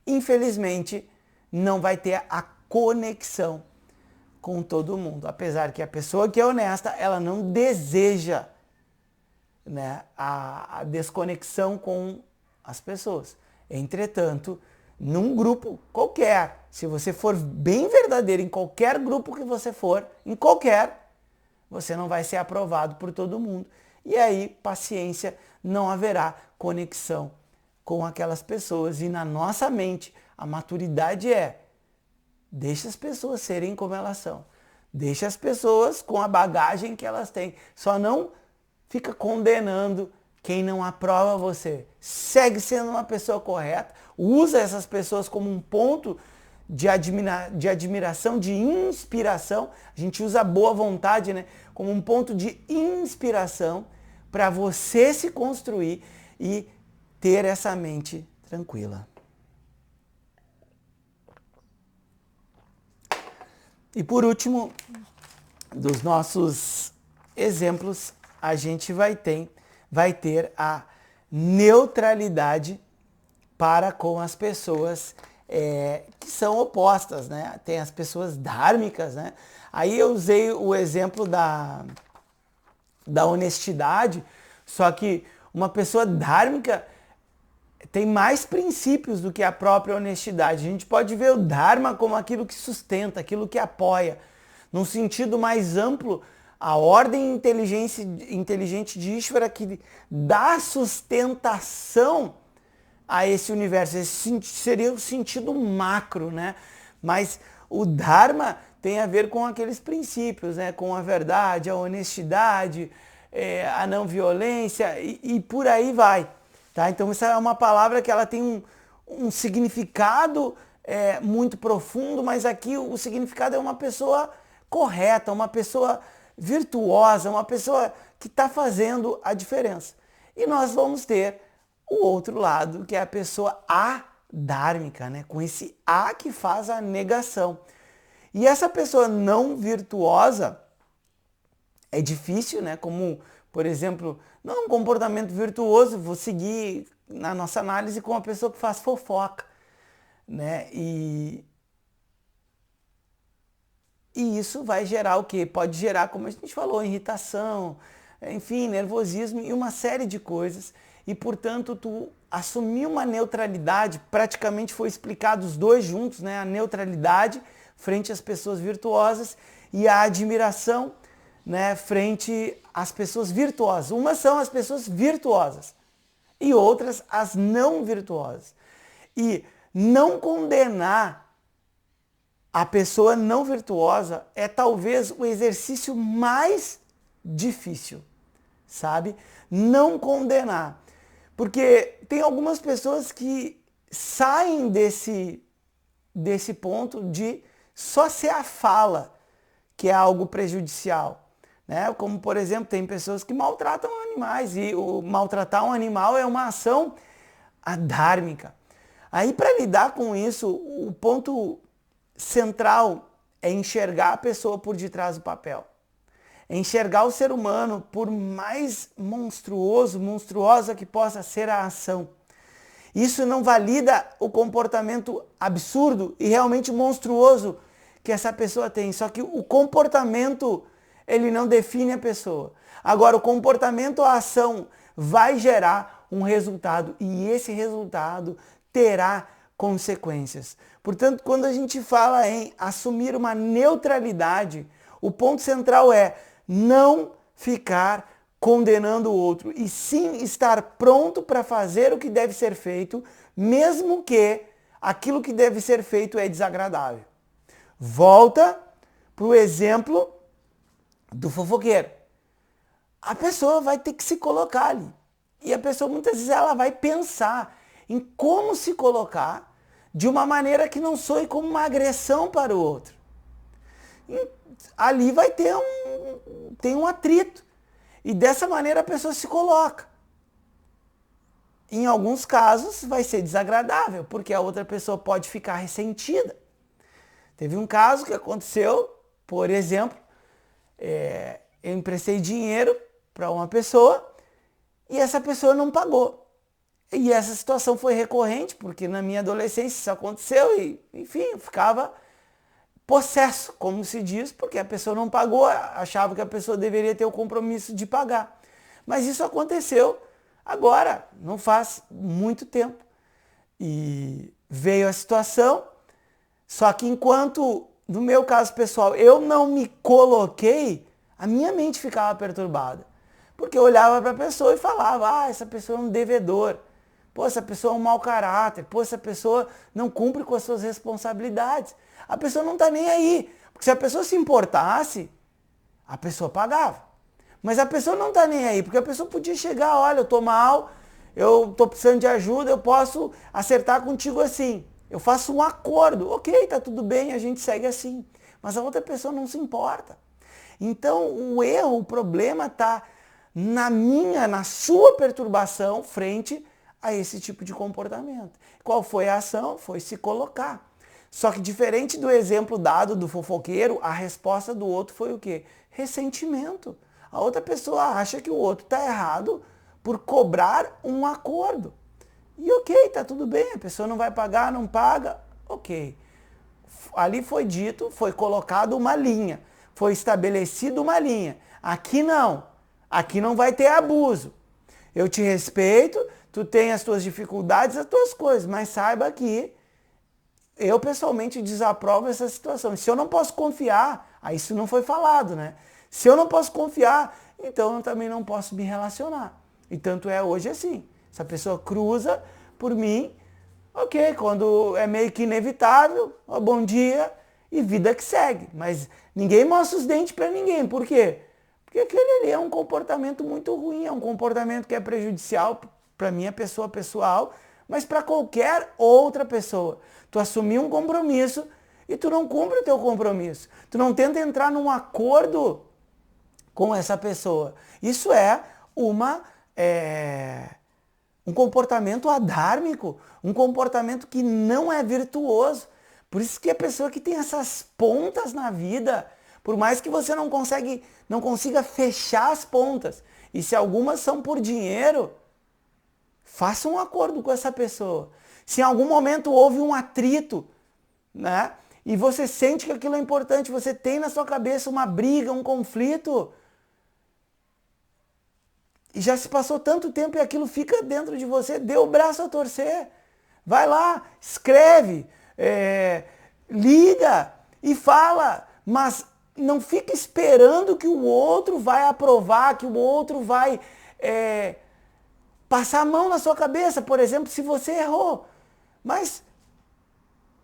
infelizmente não vai ter a conexão com todo mundo. Apesar que a pessoa que é honesta, ela não deseja, né, a desconexão com as pessoas. Entretanto, num grupo qualquer, se você for bem verdadeiro em qualquer grupo que você for, você não vai ser aprovado por todo mundo. E aí, paciência, não haverá conexão com aquelas pessoas. E na nossa mente, a maturidade deixa as pessoas serem como elas são. Deixa as pessoas com a bagagem que elas têm. Só não fica condenando quem não aprova você. Segue sendo uma pessoa correta. Usa essas pessoas como um ponto de admiração, de inspiração. A gente usa a boa vontade, né, como um ponto de inspiração para você se construir e ter essa mente tranquila. E por último, dos nossos exemplos, a gente vai ter a neutralidade para com as pessoas que são opostas, né? Tem as pessoas dármicas, né? Aí eu usei o exemplo da honestidade, só que uma pessoa dármica tem mais princípios do que a própria honestidade. A gente pode ver o Dharma como aquilo que sustenta, aquilo que apoia. Num sentido mais amplo, a ordem inteligente de Ishvara que dá sustentação a esse universo. Esse seria o sentido macro, né? Mas o Dharma tem a ver com aqueles princípios, né? Com a verdade, a honestidade, a não violência e por aí vai. Tá? Então essa é uma palavra que ela tem um significado muito profundo, mas aqui o significado é uma pessoa correta, uma pessoa virtuosa, uma pessoa que está fazendo a diferença. E nós vamos ter o outro lado, que é a pessoa adármica, né? Com esse A que faz a negação. E essa pessoa não virtuosa é difícil, né? Como, por exemplo, não um comportamento virtuoso, vou seguir na nossa análise com uma pessoa que faz fofoca, né? E isso vai gerar o quê? Pode gerar, como a gente falou, irritação, enfim, nervosismo e uma série de coisas. E, portanto, tu assumir uma neutralidade, praticamente foi explicado os dois juntos, né? A neutralidade frente às pessoas virtuosas e a admiração, né, frente às pessoas virtuosas. Umas são as pessoas virtuosas e outras as não virtuosas. E não condenar a pessoa não virtuosa é talvez o exercício mais difícil, sabe? Não condenar. Porque tem algumas pessoas que saem desse ponto de só ser a fala que é algo prejudicial, né? Como, por exemplo, tem pessoas que maltratam animais e o maltratar um animal é uma ação adármica. Aí, para lidar com isso, o ponto central é enxergar a pessoa por detrás do papel. É enxergar o ser humano, por mais monstruosa que possa ser a ação. Isso não valida o comportamento absurdo e realmente monstruoso que essa pessoa tem. Só que o comportamento, ele não define a pessoa. Agora, o comportamento, a ação, vai gerar um resultado e esse resultado terá consequências. Portanto, quando a gente fala em assumir uma neutralidade, o ponto central é não ficar condenando o outro e sim estar pronto para fazer o que deve ser feito, mesmo que aquilo que deve ser feito é desagradável. Volta para o exemplo do fofoqueiro. A pessoa vai ter que se colocar ali. E a pessoa muitas vezes ela vai pensar em como se colocar de uma maneira que não soe como uma agressão para o outro. E ali vai ter um atrito. E dessa maneira a pessoa se coloca. Em alguns casos vai ser desagradável, porque a outra pessoa pode ficar ressentida. Teve um caso que aconteceu, por exemplo, eu emprestei dinheiro para uma pessoa e essa pessoa não pagou. E essa situação foi recorrente, porque na minha adolescência isso aconteceu e, enfim, eu ficava possesso, como se diz, porque a pessoa não pagou, achava que a pessoa deveria ter o compromisso de pagar. Mas isso aconteceu agora, não faz muito tempo. E veio a situação, só que enquanto, no meu caso pessoal, eu não me coloquei, a minha mente ficava perturbada. Porque eu olhava para a pessoa e falava, essa pessoa é um devedor. Pô, essa pessoa é um mau caráter. Pô, essa pessoa não cumpre com as suas responsabilidades. A pessoa não está nem aí. Porque se a pessoa se importasse, a pessoa pagava. Mas a pessoa não está nem aí. Porque a pessoa podia chegar, olha, eu estou mal, eu estou precisando de ajuda, eu posso acertar contigo assim. Eu faço um acordo. Ok, está tudo bem, a gente segue assim. Mas a outra pessoa não se importa. Então o erro, o problema está na sua perturbação frente a esse tipo de comportamento. Qual foi a ação? Foi se colocar. Só que diferente do exemplo dado do fofoqueiro, a resposta do outro foi o quê? Ressentimento. A outra pessoa acha que o outro está errado por cobrar um acordo. E ok, tá tudo bem, a pessoa não vai pagar, não paga, ok. Ali foi dito, foi colocado uma linha, foi estabelecido uma linha. Aqui não vai ter abuso. Eu te respeito, tu tem as tuas dificuldades, as tuas coisas, mas saiba que eu pessoalmente desaprovo essa situação. Se eu não posso confiar, aí isso não foi falado, né? Se eu não posso confiar, então eu também não posso me relacionar. E tanto é hoje assim. Se a pessoa cruza por mim, ok, quando é meio que inevitável, ó, bom dia e vida que segue. Mas ninguém mostra os dentes para ninguém. Por quê? Porque aquele ali é um comportamento muito ruim, é um comportamento que é prejudicial para minha pessoa pessoal, mas para qualquer outra pessoa. Tu assumir um compromisso e tu não cumpre o teu compromisso. Tu não tenta entrar num acordo com essa pessoa. Isso é um comportamento adármico, um comportamento que não é virtuoso. Por isso que a pessoa que tem essas pontas na vida, por mais que você não consiga fechar as pontas, e se algumas são por dinheiro, faça um acordo com essa pessoa. Se em algum momento houve um atrito, né, e você sente que aquilo é importante, você tem na sua cabeça uma briga, um conflito, e já se passou tanto tempo e aquilo fica dentro de você, dê o braço a torcer. Vai lá, escreve, liga e fala, mas não fica esperando que o outro vai aprovar, que o outro vai passar a mão na sua cabeça, por exemplo, se você errou. Mas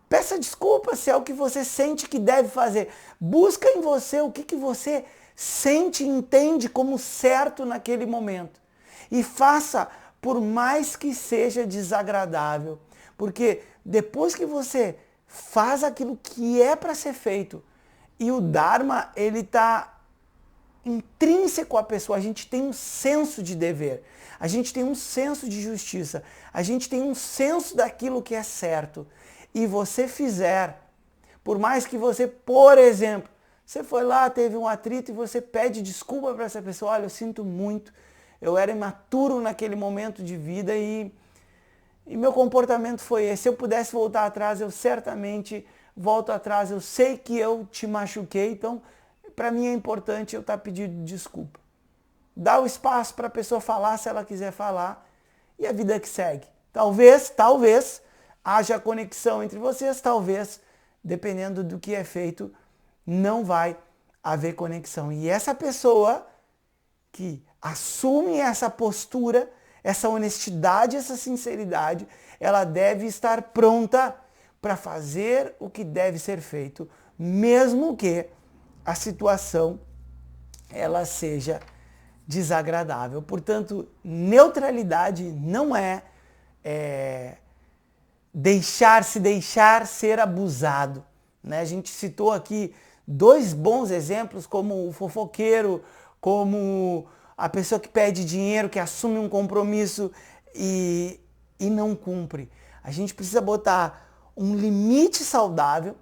peça desculpa se é o que você sente que deve fazer. Busca em você o que você sente e entende como certo naquele momento. E faça por mais que seja desagradável. Porque depois que você faz aquilo que é para ser feito, e o Dharma, ele está intrínseco à pessoa, a gente tem um senso de dever, a gente tem um senso de justiça, a gente tem um senso daquilo que é certo. E você fizer, por mais que você, por exemplo, você foi lá, teve um atrito e você pede desculpa para essa pessoa, olha, eu sinto muito, eu era imaturo naquele momento de vida e meu comportamento foi esse. Se eu pudesse voltar atrás, eu certamente volto atrás, eu sei que eu te machuquei, então para mim é importante eu estar pedindo desculpa. Dá o espaço para a pessoa falar se ela quiser falar e a vida que segue. Talvez haja conexão entre vocês, talvez, dependendo do que é feito, não vai haver conexão. E essa pessoa que assume essa postura, essa honestidade, essa sinceridade, ela deve estar pronta para fazer o que deve ser feito, mesmo que a situação ela seja desagradável. Portanto, neutralidade não é deixar ser abusado, né? A gente citou aqui 2 bons exemplos, como o fofoqueiro, como a pessoa que pede dinheiro, que assume um compromisso e não cumpre. A gente precisa botar um limite saudável,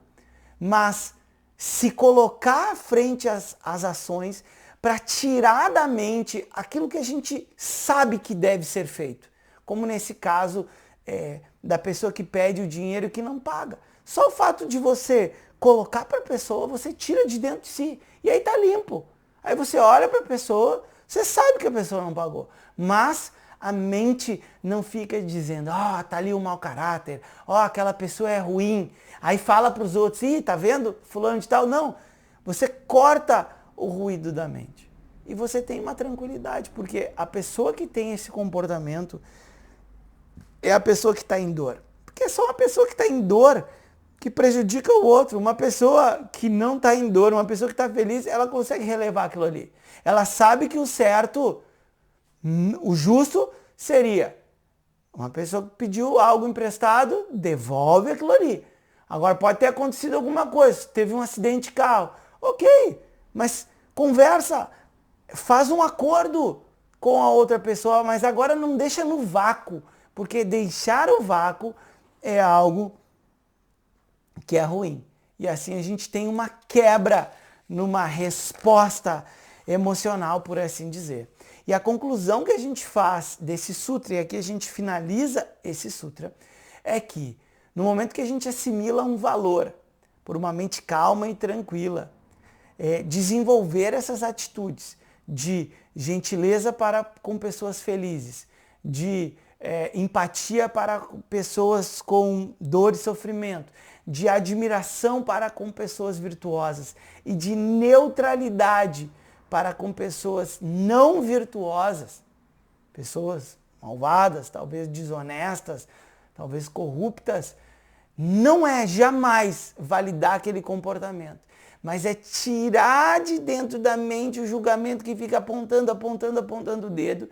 mas se colocar à frente as ações para tirar da mente aquilo que a gente sabe que deve ser feito. Como nesse caso da pessoa que pede o dinheiro e que não paga. Só o fato de você colocar para a pessoa, você tira de dentro de si. E aí tá limpo. Aí você olha para a pessoa, você sabe que a pessoa não pagou. Mas a mente não fica dizendo, tá ali o mau caráter, aquela pessoa é ruim. Aí fala para os outros, tá vendo? Fulano de tal. Não. Você corta o ruído da mente. E você tem uma tranquilidade, porque a pessoa que tem esse comportamento é a pessoa que está em dor. Porque é só uma pessoa que está em dor que prejudica o outro. Uma pessoa que não está em dor, uma pessoa que está feliz, ela consegue relevar aquilo ali. Ela sabe que o certo, o justo seria uma pessoa que pediu algo emprestado, devolve aquilo ali. Agora pode ter acontecido alguma coisa, teve um acidente de carro. Ok, mas conversa, faz um acordo com a outra pessoa, mas agora não deixa no vácuo, porque deixar o vácuo é algo que é ruim. E assim a gente tem uma quebra numa resposta emocional, por assim dizer. E a conclusão que a gente faz desse sutra, e aqui a gente finaliza esse sutra, é que no momento que a gente assimila um valor por uma mente calma e tranquila, desenvolver essas atitudes de gentileza para com pessoas felizes, de empatia para pessoas com dor e sofrimento, de admiração para com pessoas virtuosas e de neutralidade para com pessoas não virtuosas, pessoas malvadas, talvez desonestas, talvez corruptas, não é jamais validar aquele comportamento, mas é tirar de dentro da mente o julgamento que fica apontando o dedo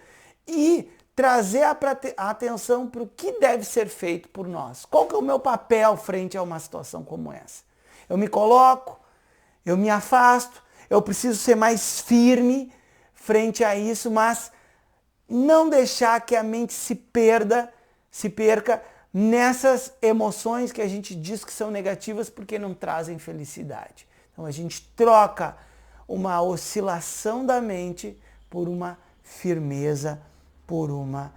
e trazer a atenção para o que deve ser feito por nós. Qual que é o meu papel frente a uma situação como essa? Eu me coloco, eu me afasto, eu preciso ser mais firme frente a isso, mas não deixar que a mente se perca nessas emoções que a gente diz que são negativas porque não trazem felicidade. Então a gente troca uma oscilação da mente por uma firmeza, por uma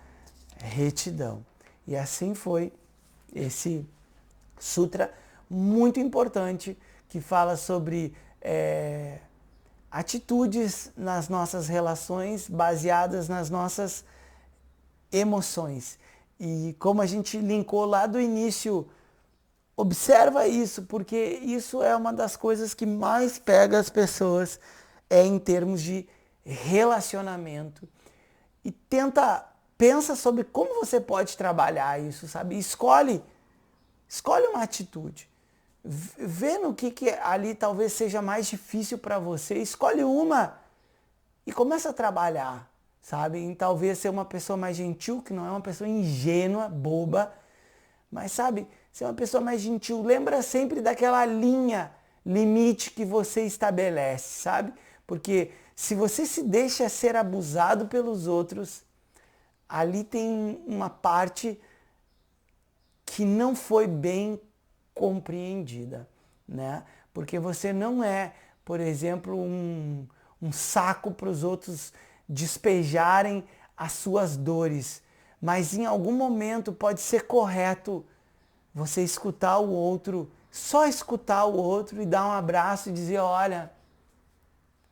retidão. E assim foi esse sutra muito importante que fala sobre atitudes nas nossas relações baseadas nas nossas emoções. E como a gente linkou lá do início, observa isso, porque isso é uma das coisas que mais pega as pessoas em termos de relacionamento. E pensa sobre como você pode trabalhar isso, sabe? Escolhe uma atitude. Vê no que ali talvez seja mais difícil para você. Escolhe uma e começa a trabalhar, sabe? Em talvez ser uma pessoa mais gentil, que não é uma pessoa ingênua, boba, mas sabe, ser uma pessoa mais gentil. Lembra sempre daquela linha limite que você estabelece, sabe? Porque se você se deixa ser abusado pelos outros, ali tem uma parte que não foi bem compreendida, né? Porque você não é, por exemplo, um saco para os outros despejarem as suas dores, mas em algum momento pode ser correto você escutar o outro, só escutar o outro e dar um abraço e dizer, olha,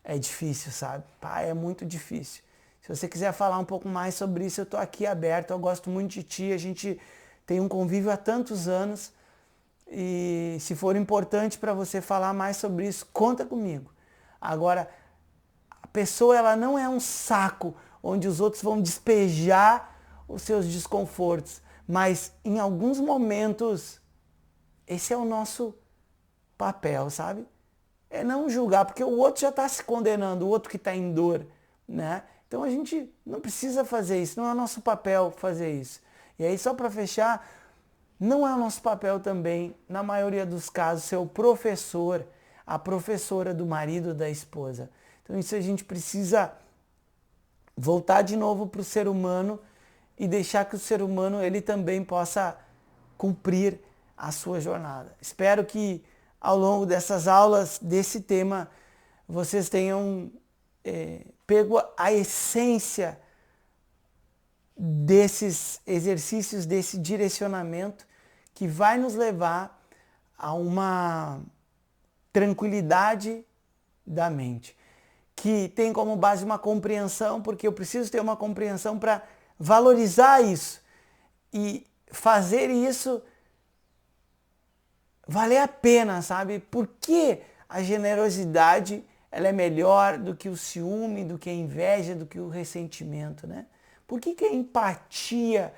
é difícil, sabe? Pai, é muito difícil. Se você quiser falar um pouco mais sobre isso, eu estou aqui aberto, eu gosto muito de ti, a gente tem um convívio há tantos anos e se for importante para você falar mais sobre isso, conta comigo. Agora, a pessoa ela não é um saco onde os outros vão despejar os seus desconfortos, mas em alguns momentos esse é o nosso papel, sabe? É não julgar, porque o outro já está se condenando, o outro que está em dor, né? Então a gente não precisa fazer isso, não é o nosso papel fazer isso. E aí só para fechar, não é o nosso papel também, na maioria dos casos, ser o professor, a professora do marido, da esposa. Então isso a gente precisa voltar de novo para o ser humano e deixar que o ser humano ele também possa cumprir a sua jornada. Espero que ao longo dessas aulas, desse tema, vocês tenham pego a essência desses exercícios, desse direcionamento que vai nos levar a uma tranquilidade da mente, que tem como base uma compreensão, porque eu preciso ter uma compreensão para valorizar isso e fazer isso valer a pena, sabe? Por que a generosidade ela é melhor do que o ciúme, do que a inveja, do que o ressentimento, né? Por que a empatia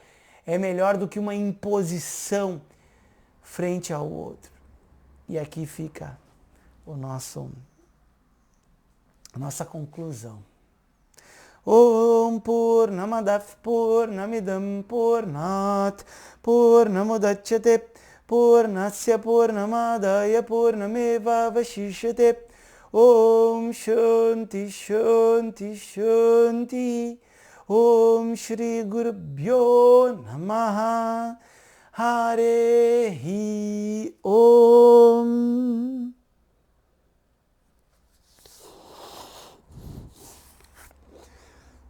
é melhor do que uma imposição frente ao outro? E aqui fica a nossa conclusão. Om Purnamadav Purnamidam Purnat Purnamudachyate Purnasya Purnamadaya Purnameva Vashishyate Om Shanti Shanti Shanti Om Shri Gurubhyo Namaha Harehi Om.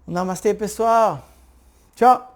Namastê, pessoal. Tchau.